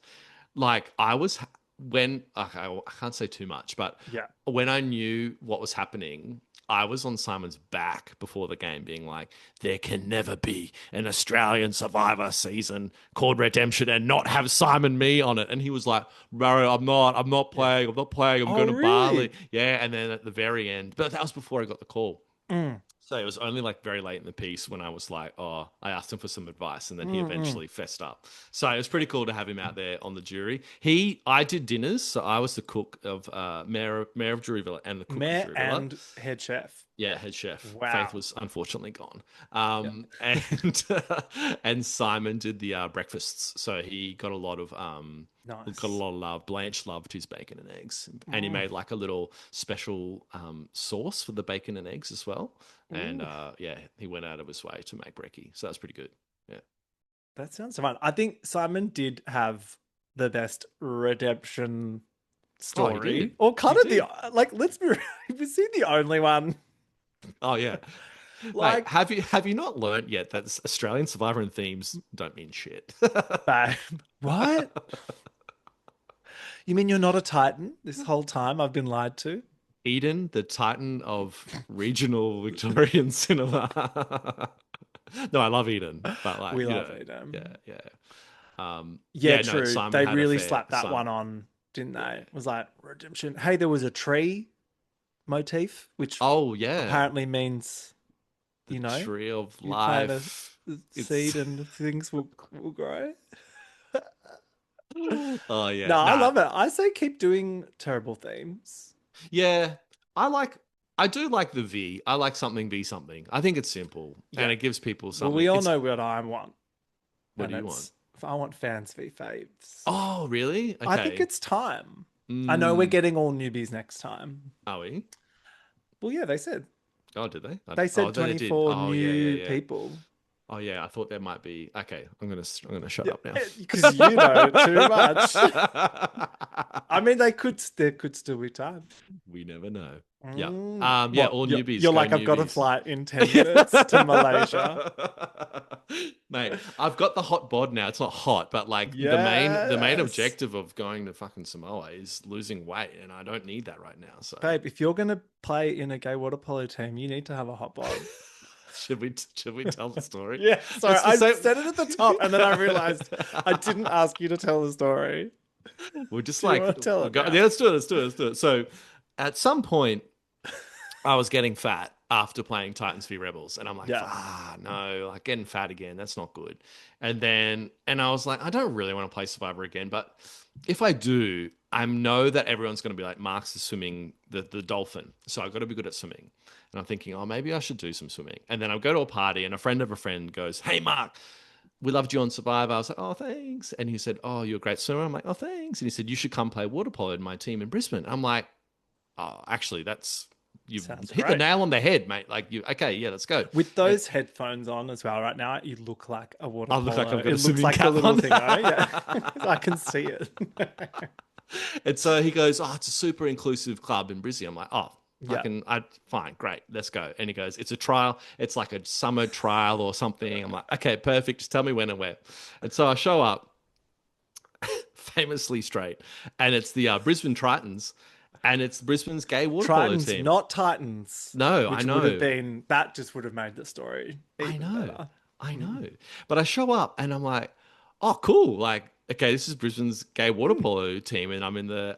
like I was when I can't say too much, but Yeah. when I knew what was happening, I was on Simon's back before the game, being like, "There can never be an Australian Survivor season called Redemption and not have Simon Me on it." And he was like, "Bro, I'm not playing. I'm not playing. I'm Oh, going to Bali." really? Yeah, and then at the very end, but that was before I got the call. Mm. So it was only like very late in the piece when I was like, oh, I asked him for some advice, and then he eventually fessed up. So it was pretty cool to have him out there on the jury. I did dinners, so I was the cook of Mayor of Juryville and the cook Mayor of Juryville. and head chef. Yeah, head chef. Wow. Faith was unfortunately gone. And and Simon did the breakfasts, so he got a lot of Nice. got a lot of love. Blanche loved his bacon and eggs, and he made like a little special sauce for the bacon and eggs as well. And yeah, he went out of his way to make brekkie, so that's pretty good. Yeah, That sounds fun. I think Simon did have the best redemption story, did. or kind He of the like. Let's be real, was he the only one? oh yeah. Like, Mate, have you not learnt yet that Australian Survivor and themes don't mean shit? babe, what? You mean you're not a Titan? This whole time I've been lied to. Eden, the titan of regional Victorian cinema. No, I love Eden, but like We you love know, Eden. Yeah. Yeah, no, true. Simon They had a really fair- slapped that Simon- one on, didn't they? It was like redemption. Hey, there was a tree motif, which Oh yeah, apparently means, you know, tree of you plant life. a It's- seed and things will grow. Oh yeah, No, I nah. love it. I say keep doing terrible themes. Yeah, I do like the V. I like something be something. I think it's simple Yeah. and it gives people something. Well, we all It's- know what I want. What and do you it's- I want fans v faves. Oh, really? Okay. I think it's time. I know we're Mm, getting all newbies next time. Are we? Well, yeah, they said. Oh, did they? They said oh, they did. 24 Oh, new yeah. people. Oh yeah, I thought there might be. Okay, I'm gonna shut up now. Because you know too much. I mean, there could still be time. We never know. Yeah. Mm. Yeah. What, All you're- newbies. You're go like, I've got a newbies. flight in 10 minutes to Malaysia. Mate, I've got the hot bod now. It's not hot, but like the main Yes. objective of going to fucking Samoa is losing weight, and I don't need that right now. So Babe, if you're going to play in a gay water polo team, you need to have a hot bod. should we tell the story? Yeah, sorry, It's the I same- said it at the top and then I realized I didn't ask you to tell the story. We're just Do you like, wanna tell it now? yeah, let's do it. So at some point, I was getting fat after playing Titans v Rebels, and I'm like, no, like getting fat again, that's not good. And I was like, I don't really want to play Survivor again, but if I do, I know that everyone's going to be like, Mark's the swimming, the dolphin, so I've got to be good at swimming. And I'm thinking, oh, maybe I should do some swimming. And then I go to a party, and a friend of a friend goes, hey, Mark, we loved you on Survivor. I was like, oh, thanks. And he said, oh, you're a great swimmer. I'm like, oh, thanks. And he said, you should come play water polo in my team in Brisbane. I'm like, oh, actually, you've Sounds hit the great. nail on the head, mate. Like, okay, yeah, let's go. With those headphones on as well right now, you look like a water I look like polo. I've got a It looks swimming like a cap little on. thing, right? Yeah. I can see it. And so he goes, oh, it's a super inclusive club in Brisbane. I'm like, oh, Yeah. fine, great, let's go. And he goes, it's a trial. It's like a summer trial or something. I'm like, okay, perfect. Just tell me when and where. And so I show up famously straight, and it's the Brisbane Tritons, and it's Brisbane's gay water polo Tritons, team. not Titans. No, which I would have know. been, that just would have made the story. I even know. better. I know. But I show up and I'm like, oh, cool. Like, okay, this is Brisbane's gay water polo team, and I'm in Yeah.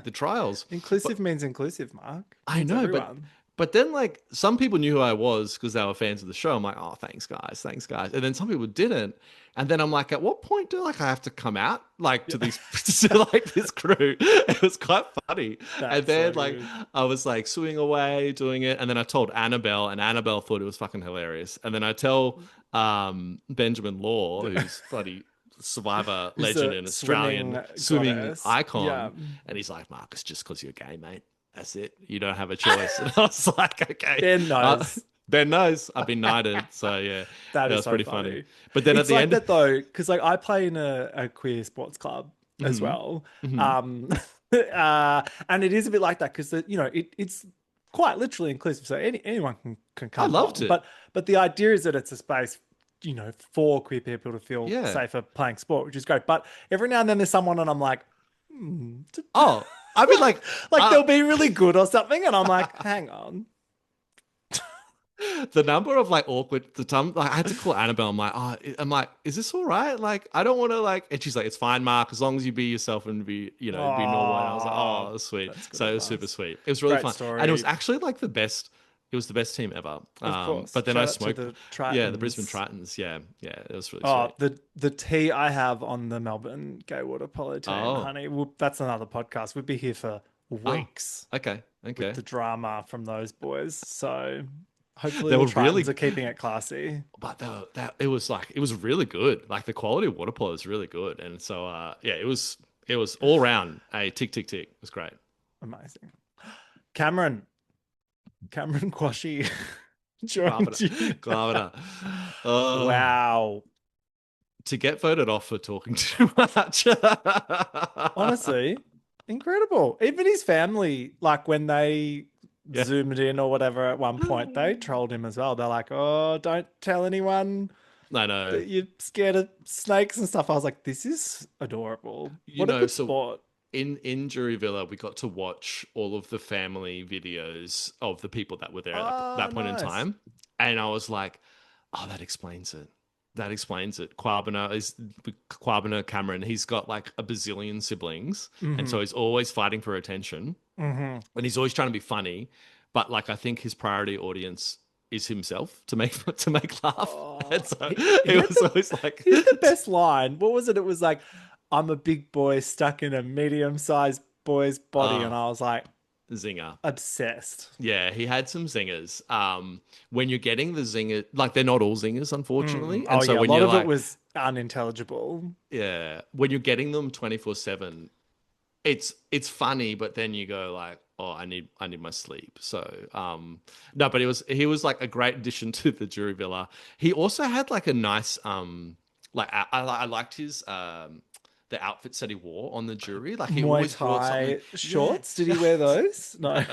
the trials. Inclusive means inclusive, Mark. I Means know, everyone. but then like some people knew who I was because they were fans of the show. I'm like, oh, thanks guys. And then some people didn't. And then I'm like, at what point do like I have to come out like to these to like this crew? It was quite funny. That's and then so like good. I was like suing away, doing it, and then I told Annabelle, and Annabelle thought it was fucking hilarious. And then I tell Benjamin Law, who's bloody Survivor Who's legend a and Australian swimming swimming goddess. icon, Yeah. and he's like, Mark, it's just because you're gay, mate. That's it. You don't have a choice. And I was like, okay. Ben knows. Ben knows. I've been knighted. So yeah, That is was so pretty funny. But then It's at the like end, that though, because like I play in a queer sports club as Mhm. well, Mhm. and it is a bit like that because it's quite literally inclusive, so anyone can come. loved along. it. But the idea is that it's a space, for queer people to feel Yeah. safer playing sport, which is great. But every now and then there's someone, and I'm like, Oh, I mean, like, they'll be really good or something, and I'm like, hang on. the number of like awkward the time like I had to call Annabelle. I'm like, is this all right? Like, I don't want to like, and she's like, it's fine, Mark, as long as you be yourself and be, be normal. And I was like, oh, that's sweet. That's good So it was super advice. sweet. It was really Great fun. story. And it was actually like the best. It was the best team ever. Of course. But then Shout I out to smoked. the Yeah, the Brisbane Tritons. Tritons. Yeah, yeah, it was really Oh, sweet. the tea I have on the Melbourne gay water polo team, Oh, honey. That's another podcast. We'd be here for oh, weeks okay, with okay. the drama from those boys. So hopefully They the were really, Tritons are keeping it classy. but that it was like it was really good. Like the quality of water polo is really good, and so yeah, it was all round a tick tick tick. It was great. Amazing. Cameron Quashie joined you. Glavina, Glavina. Oh, Wow. to get voted off for talking too much. Honestly, incredible. Even his family, like when they Yeah. zoomed in or whatever at one point, they trolled him as well. They're like, oh, don't tell anyone I know. that you're scared of snakes and stuff. I was like, this is adorable. What a good So sport. in Jury Villa, we got to watch all of the family videos of the people that were there at that point Nice. in time. And I was like, oh, that explains it. That explains it. Kwabena Cameron, he's got like a bazillion siblings. And so he's always fighting for attention. And he's always trying to be funny. But like, I think his priority audience is himself to make laugh. And so it was always like, Here's the best line. What was it? It was like, I'm a big boy stuck in a medium-sized boy's body. And I was like, zinger. obsessed. Yeah, he had some zingers. When you're getting the zinger, like they're not all zingers, unfortunately. And so yeah, when a lot you're of like, it was unintelligible. yeah, when you're getting them 24/7, it's funny, but then you go like, oh, I need my sleep. So no, but he was like a great addition to the Jury Villa. He also had like a nice like I liked his the outfits that he wore on the jury. Like he Muay always wore Thai something. shorts. Yeah. Did he wear those? No.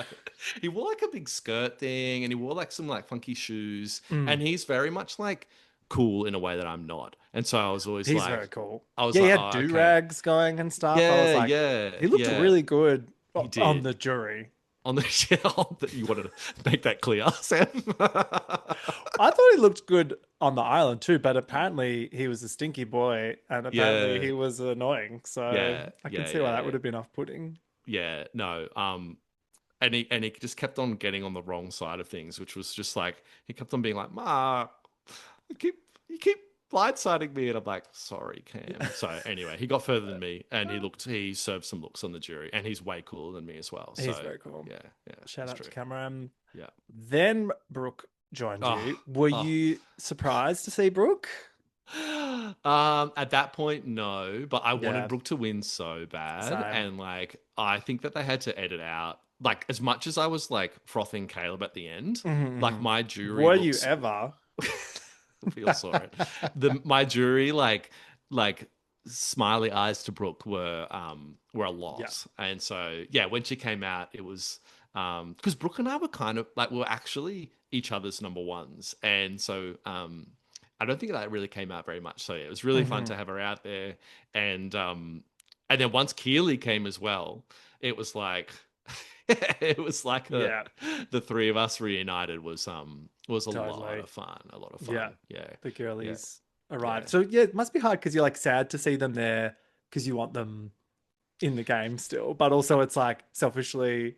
He wore like a big skirt thing, and he wore like some like funky shoes, Mm. and he's very much like cool in a way that I'm not. And so I was always He's like, very cool. I was Yeah, like, he had oh, do okay. rags going and stuff. I was Yeah, like, yeah, he looked yeah. really good on did. the jury. On the show that you wanted to make that clear, Sam. I thought he looked good on the island too, but apparently he was a stinky boy and apparently Yeah. he was annoying. So Yeah, I can yeah, see why yeah, that yeah. would have been off-putting. Yeah, no. And he just kept on getting on the wrong side of things, which was just like he kept on being like, Mark, you keep blindsiding me, and I'm like, sorry, Cam. So anyway, he got further than me, and he served some looks on the jury, and he's way cooler than me as well. So He's very cool. yeah, Shout that's out to true. Cameron. Yeah. Then Brooke joined Oh, you. Were oh. you surprised to see Brooke? At that point, no, but I Yeah. wanted Brooke to win so bad, Same. and like I think that they had to edit out. Like as much as I was like frothing Caleb at the end, like my jury. Were you ever? Feel sorry. My jury like smiley eyes to Brooke were a lot, Yeah. and so yeah, when she came out, it was because Brooke and I were kind of like we were actually each other's number ones, and so I don't think that really came out very much. So yeah, it was really fun to have her out there, and then once Keely came as well, it was like it was like the three of us reunited was a lot of fun. A lot of fun. Yeah. The girlies Yeah. arrived. So yeah, it must be hard because you're like sad to see them there because you want them in the game still, but also it's like selfishly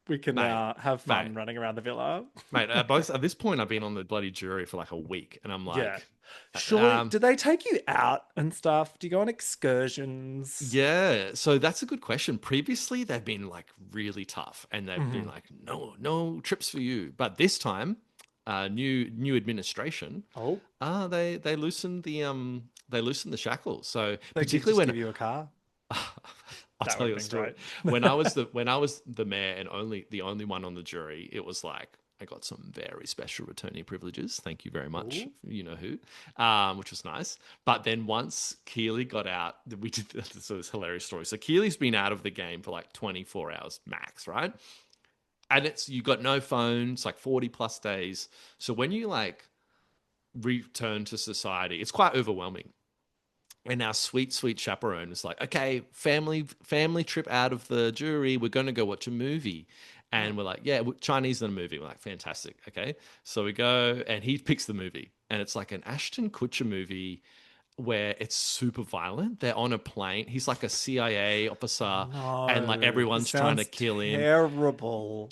we can have fun running around the villa. Mate, at this point I've been on the bloody jury for like a week, and I'm like, Yeah. Surely, do they take you out and stuff? Do you go on excursions? yeah, so that's a good question. Previously, they've been like really tough, and they've been like, no trips for you. But this time, new administration, they loosened the shackles. So They particularly when give you a car. I'll tell you a story. When I was the mayor and the only one on the jury, it was like I got some very special returnee privileges. Thank you very much. Ooh. You know who, which was nice. But then once Keely got out, we did this hilarious story. So Keely's been out of the game for like 24 hours max, right? And you got no phone. It's like 40 plus days. So when you like return to society, it's quite overwhelming. And our sweet chaperone was like, okay, family trip out of the jury. We're going to go watch a movie. And we're like, yeah, Chinese in a movie. We're like, fantastic. Okay. So we go and he picks the movie. And it's like an Ashton Kutcher movie where it's super violent. They're on a plane. He's like a CIA officer and like No, this everyone's trying to sounds kill him. terrible.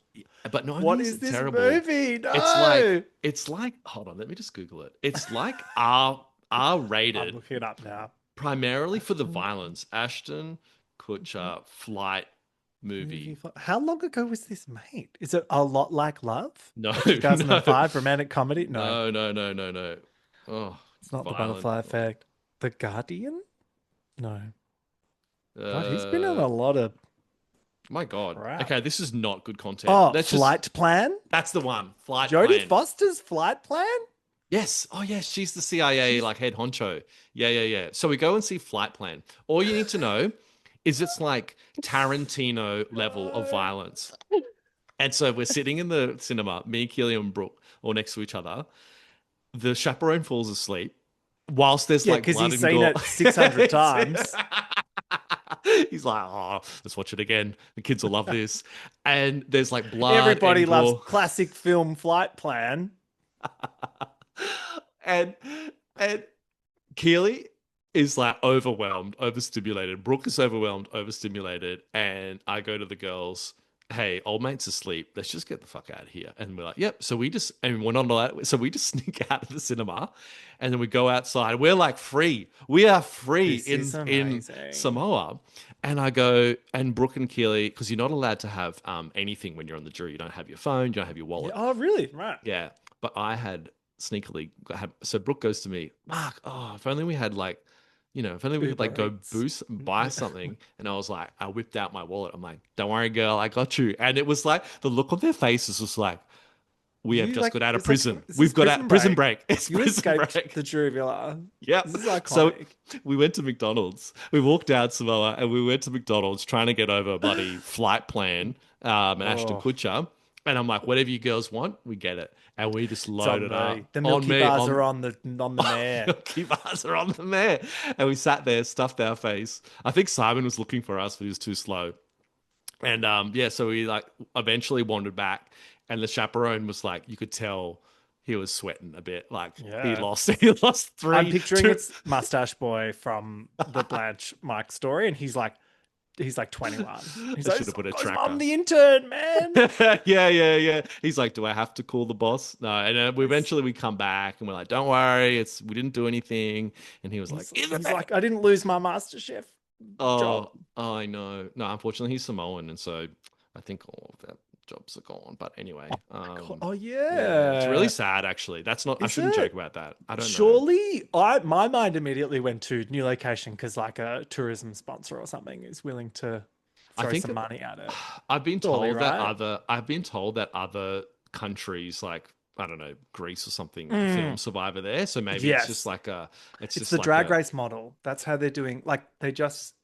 But not What only is is it this terrible, movie? No. it's like hold on, let me just Google it. It's like I'm rated looking it up now. primarily for the violence. Ashton Kutcher flight movie. How long ago was this made? Is it A Lot Like Love? No, A 2005 romantic comedy? No, no. Oh, it's not The violent. Butterfly Effect. The Guardian? No. God, he's been in Uh, a lot of my God. crap. Okay, this is not good content. Oh, Let's Flight Plan? That's the one. Flight Jodie Plan. Foster's Flight Plan? Yes. Oh, yes. She's the CIA like head honcho. Yeah. So we go and see Flight Plan. All you need to know is it's like Tarantino level of violence. And so we're sitting in the cinema, me, Keely, and Brooke, all next to each other. The chaperone falls asleep whilst there's Yeah, like because blood he's and seen gore. it 600 times. He's like, oh, let's watch it again. The kids will love this. And there's like blood. Everybody and loves gore. classic film Flight Plan. and Keely is like overwhelmed, overstimulated. Brooke is overwhelmed, overstimulated. And I go to the girls, hey, old mate's asleep. Let's just get the fuck out of here. And we're like, yep. So we're not allowed. So we just sneak out of the cinema and then we go outside. We're like free. We are free This is in amazing. Samoa. And I go, and Brooke and Keely, because you're not allowed to have anything when you're on the jury. You don't have your phone, you don't have your wallet. Oh, really? Right. Yeah. But I had sneakily so Brooke goes to me, Mark, if only we had like, if only we could like go buy something. And I was like, I whipped out my wallet. I'm like, don't worry, girl, I got you. And it was like the look on their faces was like, we have just got out of prison. We've got out prison break. It's You prison escaped break. the jury villa. Yeah. This is iconic. So we went to McDonald's. We walked out Samoa and we went to McDonald's trying to get over a bloody Flight Plan and Ashton Kutcher. And I'm like, whatever you girls want, we get it. And we just loaded up. The Milky Bars are on the mare. Milky Bars are on the mare. And we sat there, stuffed our face. I think Simon was looking for us, but he was too slow. And so we like eventually wandered back. And the chaperone was like, you could tell he was sweating a bit. Like he lost 3. I'm picturing it's Mustache Boy from the Blanche Mike story, and he's like 21. He's like, should have put a "Guys, tracker." I'm the intern, man. Yeah. He's like, do I have to call the boss? No. And we come back and we're like, don't worry, we didn't do anything. And he was like, He's like, I didn't lose my MasterChef job. Oh, I know. No, unfortunately, he's Samoan, and so I think all of that jobs are gone. But anyway, it's really sad. Actually, that's not. I shouldn't joke about that. I don't know. Surely, my mind immediately went to new location because like a tourism sponsor or something is willing to throw some money at it. I've been told Surely, that right? I've been told that other countries like, I don't know, Greece or something, film Survivor there. So maybe it's just like it's just the like drag race model. That's how they're doing. Like they just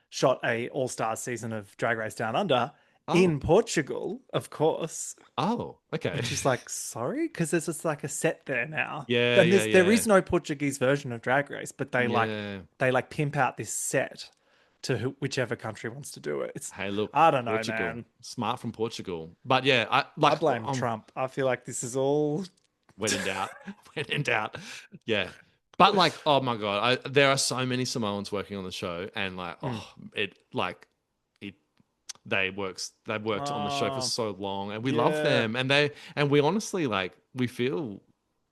shot a all-star season of Drag Race Down Under in Portugal, of course. Oh, okay. Which is like, sorry, because there's just like a set there now. Yeah, and yeah. there is no Portuguese version of Drag Race, but they Yeah. like pimp out this set to whichever country wants to do it. It's, Hey, look, I don't know, Portugal. man. Smart from Portugal. But yeah, I blame Trump. I feel like this is all when in doubt. When in doubt. Yeah. But like, oh my God, there are so many Samoans working on the show, and like, they've worked on the show for so long, and we love them, and we honestly like, we feel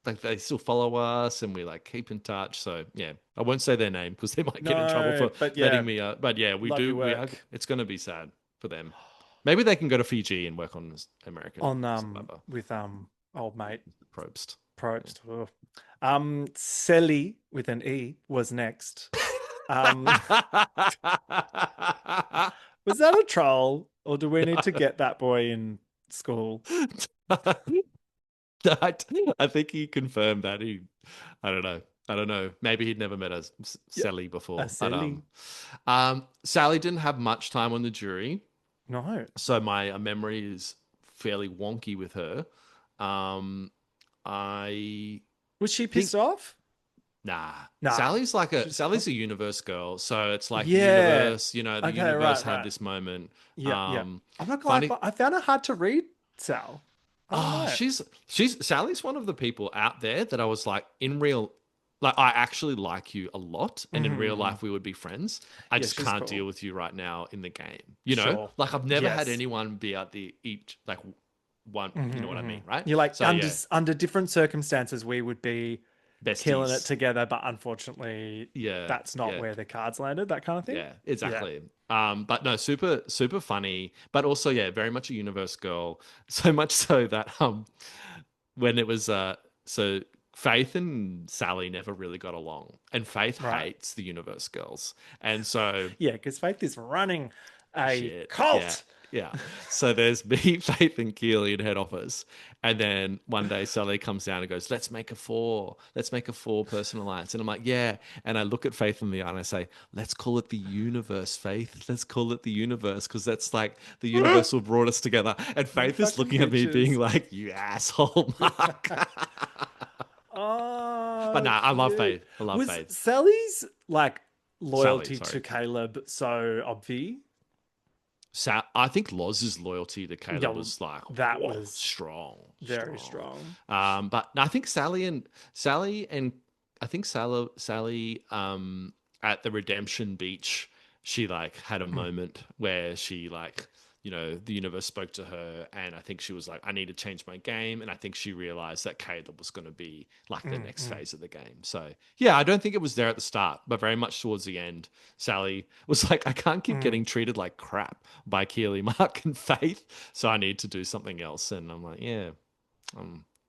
like they still follow us, and we like keep in touch. So yeah, I won't say their name because they might get in trouble for letting me. But yeah, we do. It's going to be sad for them. Maybe they can go to Fiji and work on American with old mate Probst. Oh. Selly with an E was next. Was that a troll, or do we need to get that boy in school? I think he confirmed that I don't know. Maybe he'd never met a Sally before. Sally. But Sally didn't have much time on the jury. No. So my memory is fairly wonky with her. Was she pissed off? Nah. Nah. Sally's a universe girl. So it's like the Yeah. universe, the Okay, universe right. had this moment. Yeah. I'm not gonna Funny. lie, I found it hard to read Sal. I don't Oh, know. she's Sally's one of the people out there that I was like like I actually like you a lot, and in real life we would be friends. I Yeah, just she's can't cool. deal with you right now in the game. Sure. Like I've never had Yes. anyone be at the each like one. You know what I mean, right? You're like So yeah, under different circumstances we would be killing it besties. together, but unfortunately Yeah, that's not yeah. where the cards landed, that kind of thing. Yeah, exactly. But no, super funny, but also yeah, very much a universe girl. So much so that when it was so Faith and Sally never really got along, and Faith Right. hates the universe girls, and so Yeah, because Faith is running a shit, yeah, cult. yeah. So there's me, Faith, and Keely in head office, and then one day Sally comes down and goes, let's make a 4-person alliance," and I'm like, yeah, and I look at Faith in the eye and I say, let's call it the universe, Faith, let's call it the universe, because that's like the universe will brought us together. And Faith is Fucking looking at me bitches. being like, you asshole, Mark. Oh, But nah, I love shit. Faith. I love Was Faith. Sally's like loyalty sorry. to Caleb so obvious? I think Loz's loyalty to Caleb Yeah, was like that was strong, very strong. But I think Sally and I think Sally at the Redemption Beach, she like had a moment where she like, the universe spoke to her, and I think she was like, I need to change my game, and I think she realized that Caleb was going to be like the next phase of the game. So yeah, I don't think it was there at the start, but very much towards the end, Sally was like, I can't keep getting treated like crap by Keely, Mark, and Faith, so I need to do something else. And I'm like, yeah,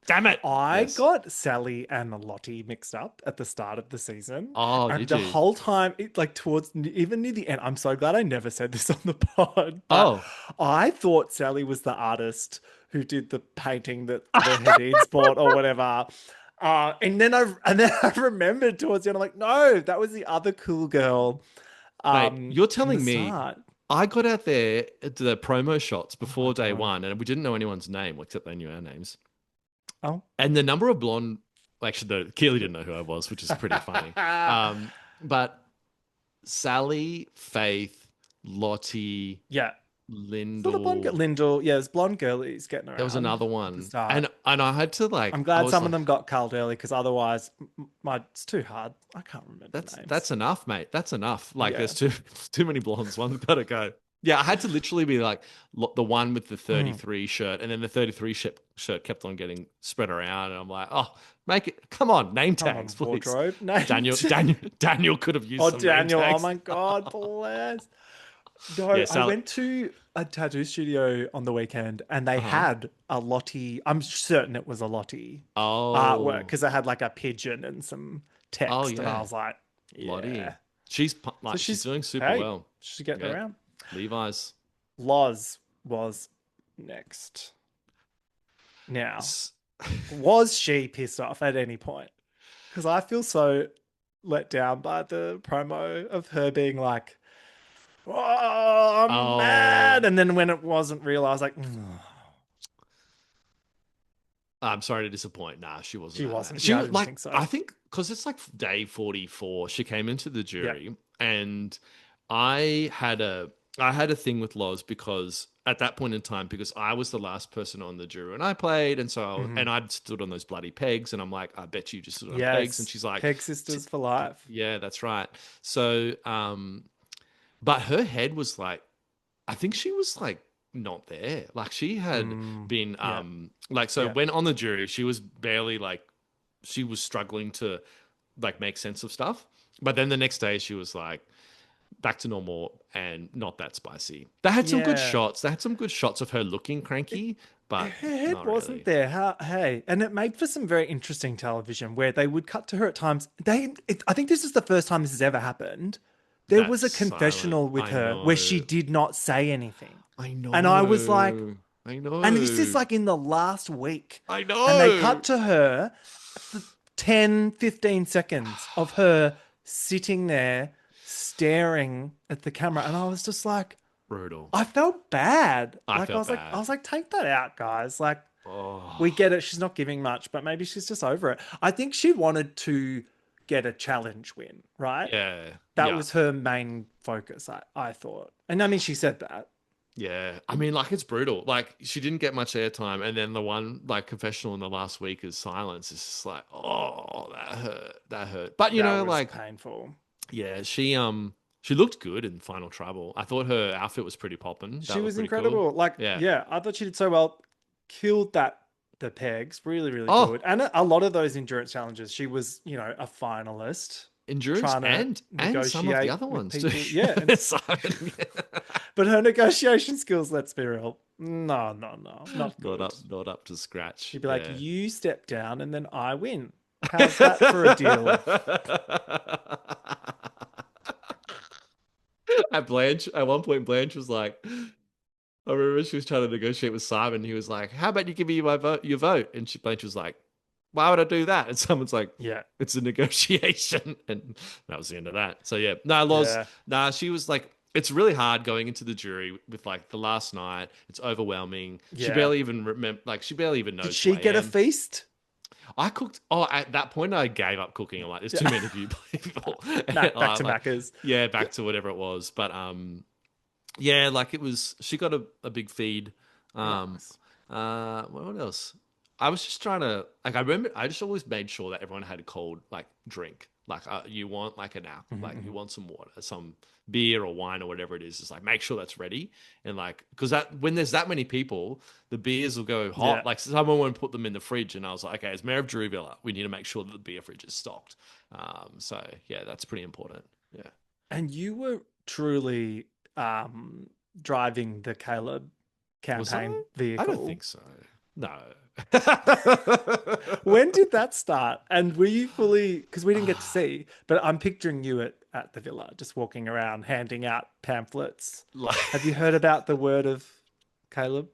damn it. I Yes. got Sally and Lottie mixed up at the start of the season. Oh, and did the you? whole time, like towards even near the end, I'm so glad I never said this on the pod. But Oh. I thought Sally was the artist who did the painting that the Hadids bought or whatever. And then I remembered towards the end, I'm like, no, that was the other cool girl. Mate, you're in telling the me start. I got out there at the promo shots before day one, and we didn't know anyone's name except they knew our names. Oh. And the number of blonde, actually, Keely didn't know who I was, which is pretty funny. But Sally, Faith, Lottie, Yeah. Lyndall. Sort of blonde Lyndall. Yeah, there's blonde girlies getting around. There was another at the one, start. and I had to like. I'm I glad was some like, of them got culled early because otherwise, it's too hard. I can't remember names. That's enough, mate. That's enough. Like, Yeah. there's too many blondes. One better go. Yeah, I had to literally be like the one with the 33 shirt, and then the 33 shirt kept on getting spread around, and I'm like, oh, make it. Come on, name tags, please. Wardrobe. Name Daniel could have used. Oh, some Daniel! Name Oh tags. my God, bless. No, Yeah, I went to a tattoo studio on the weekend, and they had a Lottie. I'm certain it was a Lottie artwork because they had like a pigeon and some text, Oh, and yeah. I was like, Lottie. yeah. She's So she's doing super hey, well. She's getting Yeah. around. Levi's. Loz was next. Now, was she pissed off at any point? Because I feel so let down by the promo of her being like, "Oh, I'm mad," and then when it wasn't real, I was like, I'm sorry to disappoint. Nah, she wasn't. She like wasn't. that. She Yeah, I was didn't like, think so. I think because it's like day 44. She came into the jury, and I had a thing with Loz because at that point in time, because I was the last person on the jury and I played, and so and I'd stood on those bloody pegs, and I'm like, I bet you just stood on pegs, and she's like, Peg sisters for life. yeah, that's right. So, but her head was like, I think she was like not there. Like she had been, like, so when on the jury, she was barely like, she was struggling to like make sense of stuff. But then the next day she was like back to normal and not that spicy. They had some good shots. They had some good shots of her looking cranky, but her head not wasn't really. there. Hey, and it made for some very interesting television where they would cut to her at times. I think this is the first time this has ever happened. There was a That confessional silent. with I her where she know. did not say anything. I know. And I was like, I know. and this is like in the last week. I know. And they cut to her 10, 15 seconds of her sitting there staring at the camera. And I was just like, brutal. I felt bad. I felt bad. I was like, take that out, guys. Like, we get it. She's not giving much, but maybe she's just over it. I think she wanted to get a challenge win, right? Yeah. That Yeah. was her main focus, I thought. And I mean, she said that. Yeah. I mean, like, it's brutal. Like, she didn't get much airtime. And then the one, like, confessional in the last week is silence. It's just like, oh, that hurt. That hurt. But, you That know, was like, painful. yeah, she looked good in Final Trouble. I thought her outfit was pretty poppin'. She That looked was pretty incredible. cool. Like, Yeah. yeah, I thought she did so well. Killed the pegs, really, really Oh, good. And a lot of those endurance challenges, she was, you know, a finalist, endurance trying to and some of the negotiate other with ones too. people. Yeah, and, Simon, but her negotiation skills, let's be real, no, not not good. up to scratch. She'd be like, Yeah. "You step down, and then I win." How's that for a deal? At one point, Blanche was like, I remember she was trying to negotiate with Simon. He was like, "How about you give me your vote?" And Blanche was like, "Why would I do that?" And someone's like, Yeah, "It's a negotiation," and that was the end of that. So yeah, no, Loz, yeah. nah, she was like, it's really hard going into the jury with like the last night. It's overwhelming. She Yeah. barely even remember, like she barely even knows. Did she who I get a am. feast? I cooked. Oh, at that point, I gave up cooking. I'm like, there's too many people. Back Like, to Macca's. yeah, back to whatever it was. But yeah, like it was. She got a big feed. Nice. What else? I was just trying to like. I remember. I just always made sure that everyone had a cold like drink. Like you want like an alcohol, like you want some water, some beer or wine or whatever it is. It's like make sure that's ready and like because that when there's that many people, the beers will go hot. Yeah. Like someone won't put them in the fridge, and I was like, okay, as mayor of Drury Villa, we need to make sure that the beer fridge is stocked. So yeah, that's pretty important. Yeah. And you were truly driving the Caleb Was I? campaign vehicle. I don't think so. No. When did that start? And were you fully, because we didn't get to see, but I'm picturing you at the villa, just walking around handing out pamphlets. Like, Have you heard about the word of Caleb?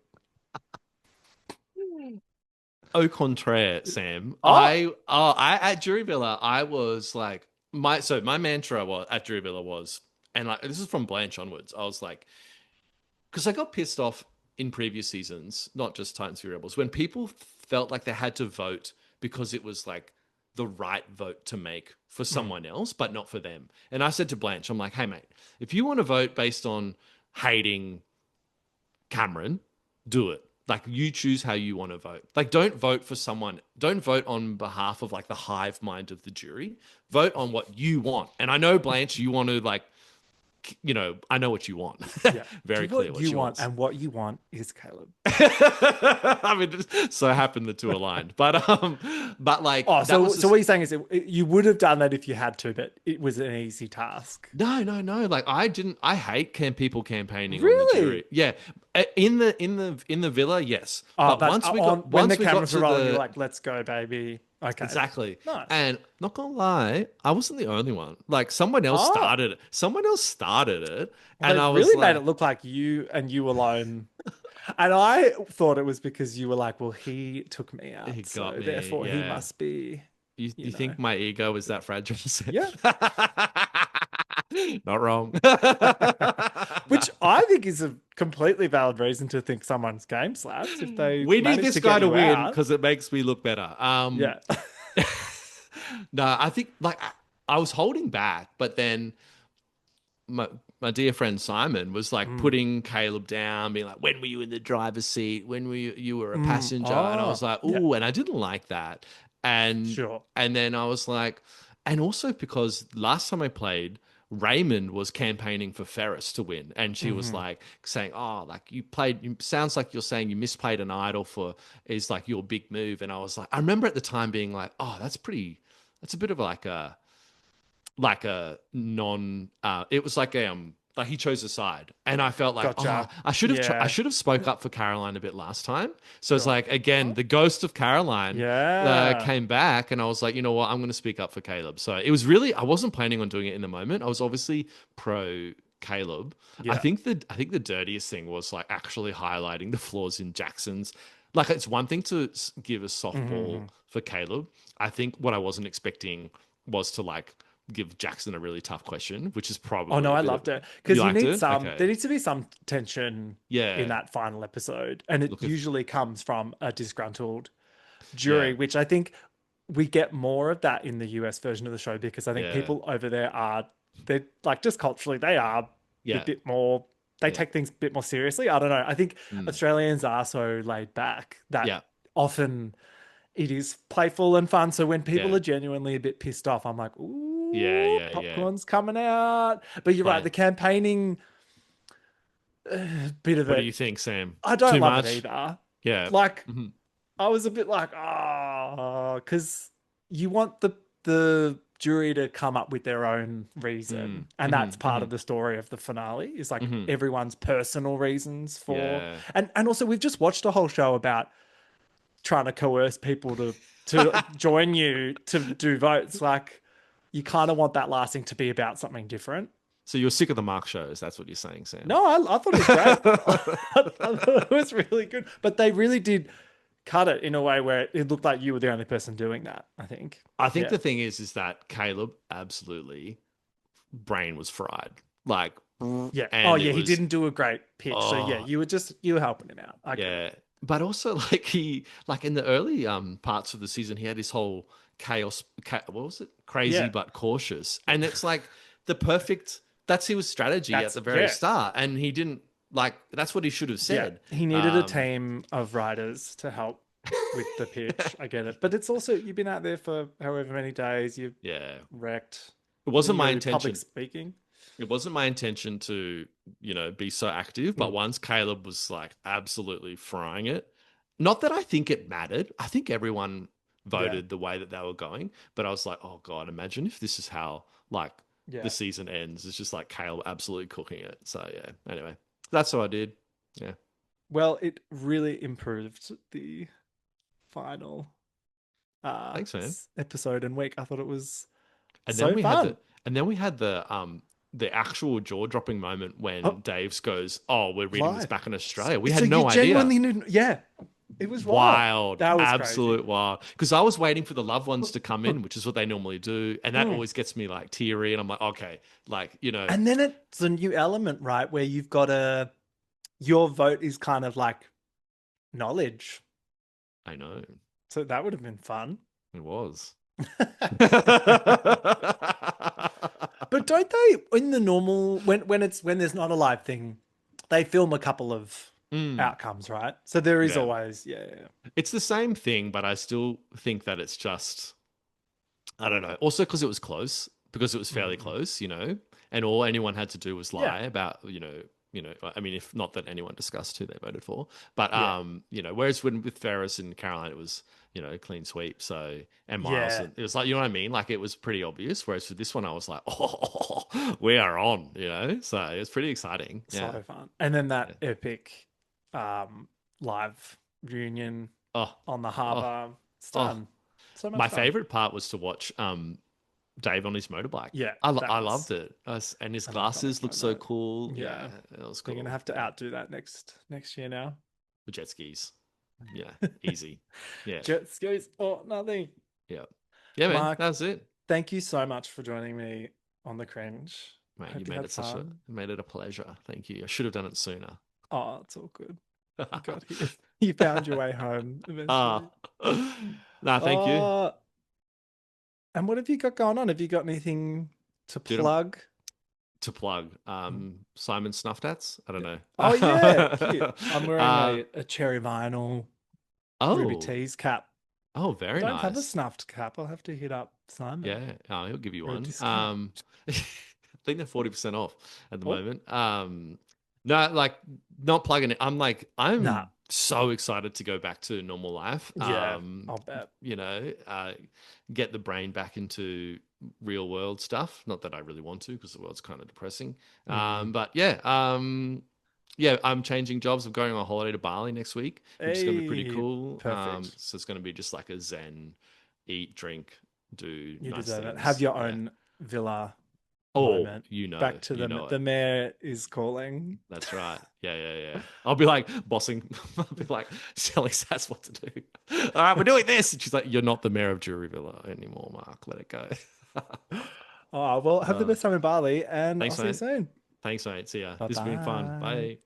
au contraire, Sam. Oh. I at Jury Villa, I was like my mantra was at Jury Villa was, and like this is from Blanche onwards. I was like, because I got pissed off in previous seasons, not just Titans v Rebels, when people felt like they had to vote because it was like the right vote to make for someone else, but not for them. And I said to Blanche, I'm like, hey mate, if you want to vote based on hating Cameron, do it. Like you choose how you want to vote. Like don't vote for someone. Don't vote on behalf of like the hive mind of the jury. Vote on what you want. And I know Blanche, you want to like, you know, I know what you want. Yeah. Very Do clear what what you want, wants. and what you want is Caleb. I mean, just so happened the two aligned, but like, Oh, that so was so just- what you're saying is you would have done that if you had to, but it was an easy task. no. Like, I didn't. I hate people campaigning on Really? the jury. Yeah, in the villa, yes. Oh, but once we got when once the we got cameras to were rolling, the you're like, "Let's go, baby." Okay, exactly, Nice. and not gonna lie, I wasn't the only one. Like someone else Oh. started it. Someone else started it, Well, and they I was really like, made it look like you and you alone. And I thought it was because you were like, "Well, he took me out, He so got me, therefore he yeah. must be." You you think know. my ego is that fragile? Sam? Yeah. Not wrong. Which I think is a completely valid reason to think someone's game slaps if they we need manage this to guy get to you win out. because it makes me look better. Yeah. No, I think like I was holding back, but then my dear friend Simon was like putting Caleb down, being like, "When were you in the driver's seat? When were you were a passenger?" And I was like, yeah. "Ooh," and I didn't like that. And Sure. and then I was like, and also because last time I played, Raymond was campaigning for Ferris to win, and she was like saying, "Oh, like you played. You, sounds like you're saying you misplayed an idol for is like your big move." And I was like, I remember at the time being like, "Oh, that's pretty. That's a bit of like a non. It was like like he chose a side, and I felt like Gotcha. oh, I should have Yeah. I should have spoke up for Caroline a bit last time. So it's like again, the ghost of Caroline Yeah. came back, and I was like, you know what, I'm going to speak up for Caleb. So it was really I wasn't planning on doing it in the moment. I was obviously pro Caleb. Yeah. I think the dirtiest thing was like actually highlighting the flaws in Jackson's. Like it's one thing to give a softball for Caleb. I think what I wasn't expecting was to like give Jackson a really tough question, which is probably. Oh no, I loved it because You you liked need it? some. Okay. There needs to be some tension Yeah. in that final episode, and it Look, if- usually comes from a disgruntled jury, Yeah. which I think we get more of that in the US version of the show because I think people over there they're like just culturally, they are a bit more, they take things a bit more seriously. I don't know. I think Australians are so laid back that often it is playful and fun. So when people are genuinely a bit pissed off, I'm like, ooh, popcorn's coming out. But you're right, the campaigning bit of What it. do you think, Sam? I don't Too love much? it either. Yeah. Like, I was a bit like, because you want the jury to come up with their own reason. And that's part of the story of the finale is like everyone's personal reasons for, and also we've just watched a whole show about trying to coerce people to join you to do votes. Like, you kind of want that last thing to be about something different. So you're sick of the Mark shows. That's what you're saying, Sam. No, I thought it was great. I thought it was really good. But they really did cut it in a way where it looked like you were the only person doing that, I think. I think the thing is that Caleb absolutely brain was fried. Like, yeah. He didn't do a great pitch. So yeah, you were helping him out. But also like like in the early parts of the season, he had this whole chaos, what was it? Crazy but cautious. And it's like the perfect, that's his strategy at the very start. And he didn't, like, that's what he should have said. Yeah. He needed a team of writers to help with the pitch. I get it. But it's also, you've been out there for however many days, you've wrecked. It wasn't my intention. Public speaking. It wasn't my intention to, be so active, but once Caleb was like absolutely frying it, not that I think it mattered. I think everyone voted the way that they were going, but I was like, oh God, imagine if this is how like the season ends. It's just like Caleb absolutely cooking it. So yeah, anyway, that's what I did. Yeah. Well, it really improved the final Thanks, man. episode and week. I thought it was and so then we fun. Had the actual jaw-dropping moment when Daves goes, "Oh, we're reading this back in Australia." We had no idea. It was wild. That was absolute crazy. wild. Because I was waiting for the loved ones to come in, which is what they normally do, and that always gets me like teary. And I'm like, okay, like And then it's a new element, right, where you've got your vote is kind of like knowledge. I know. So that would have been fun. It was. But don't they in the normal when there's not a live thing, they film a couple of outcomes, right? So there is always It's the same thing, but I still think that it's just I don't know. Also because it was close, because it was fairly close, and all anyone had to do was lie about, I mean, if not that anyone discussed who they voted for, but whereas with Ferris and Caroline, it was clean sweep. So and Miles, it was like what I mean. Like it was pretty obvious. Whereas for this one, I was like, oh, we are on. So it was pretty exciting. So fun. And then that epic live reunion on the harbour. It's done. So much My fun. favorite part was to watch Dave on his motorbike. Yeah, I loved it. And his glasses looked so cool. Yeah, it was cool. We're gonna have to outdo that next year now. With jet skis. Yeah, easy. Yeah, jet skis or nothing. Yeah, man. Mark, that's it. Thank you so much for joining me on the Cringe. Mate, you made it a pleasure. Thank you. I should have done it sooner. Oh, it's all good. You got here. You found your way home eventually. Thank you. And what have you got going on? Have you got anything to plug? Simon Snuff Tats? I don't know. Oh, yeah. Cute. I'm wearing a cherry vinyl Ruby Tees cap. Oh, very nice. I don't have a snuffed cap. I'll have to hit up Simon. Yeah. He'll give you one. I think they're 40% off at the moment. No, like not plugging it. I'm so excited to go back to normal life. I'll bet. Get the brain back into real world stuff. Not that I really want to, because the world's kind of depressing. But I'm changing jobs. I'm going on holiday to Bali next week, which is going to be pretty cool. Perfect. So it's going to be just like a zen, eat, drink, do you nice deserve things. it. Have your own villa. Moment. Back to the mayor is calling. That's right. Yeah. I'll be like bossing. I'll be like telling Sass what to do. All right, we're doing this. And she's like, "You're not the mayor of Jury Villa anymore, Mark. Let it go." Oh well, have the best time in Bali, and thanks, I'll see you soon. Thanks, mate. See ya. Bye-bye. This has been fun. Bye.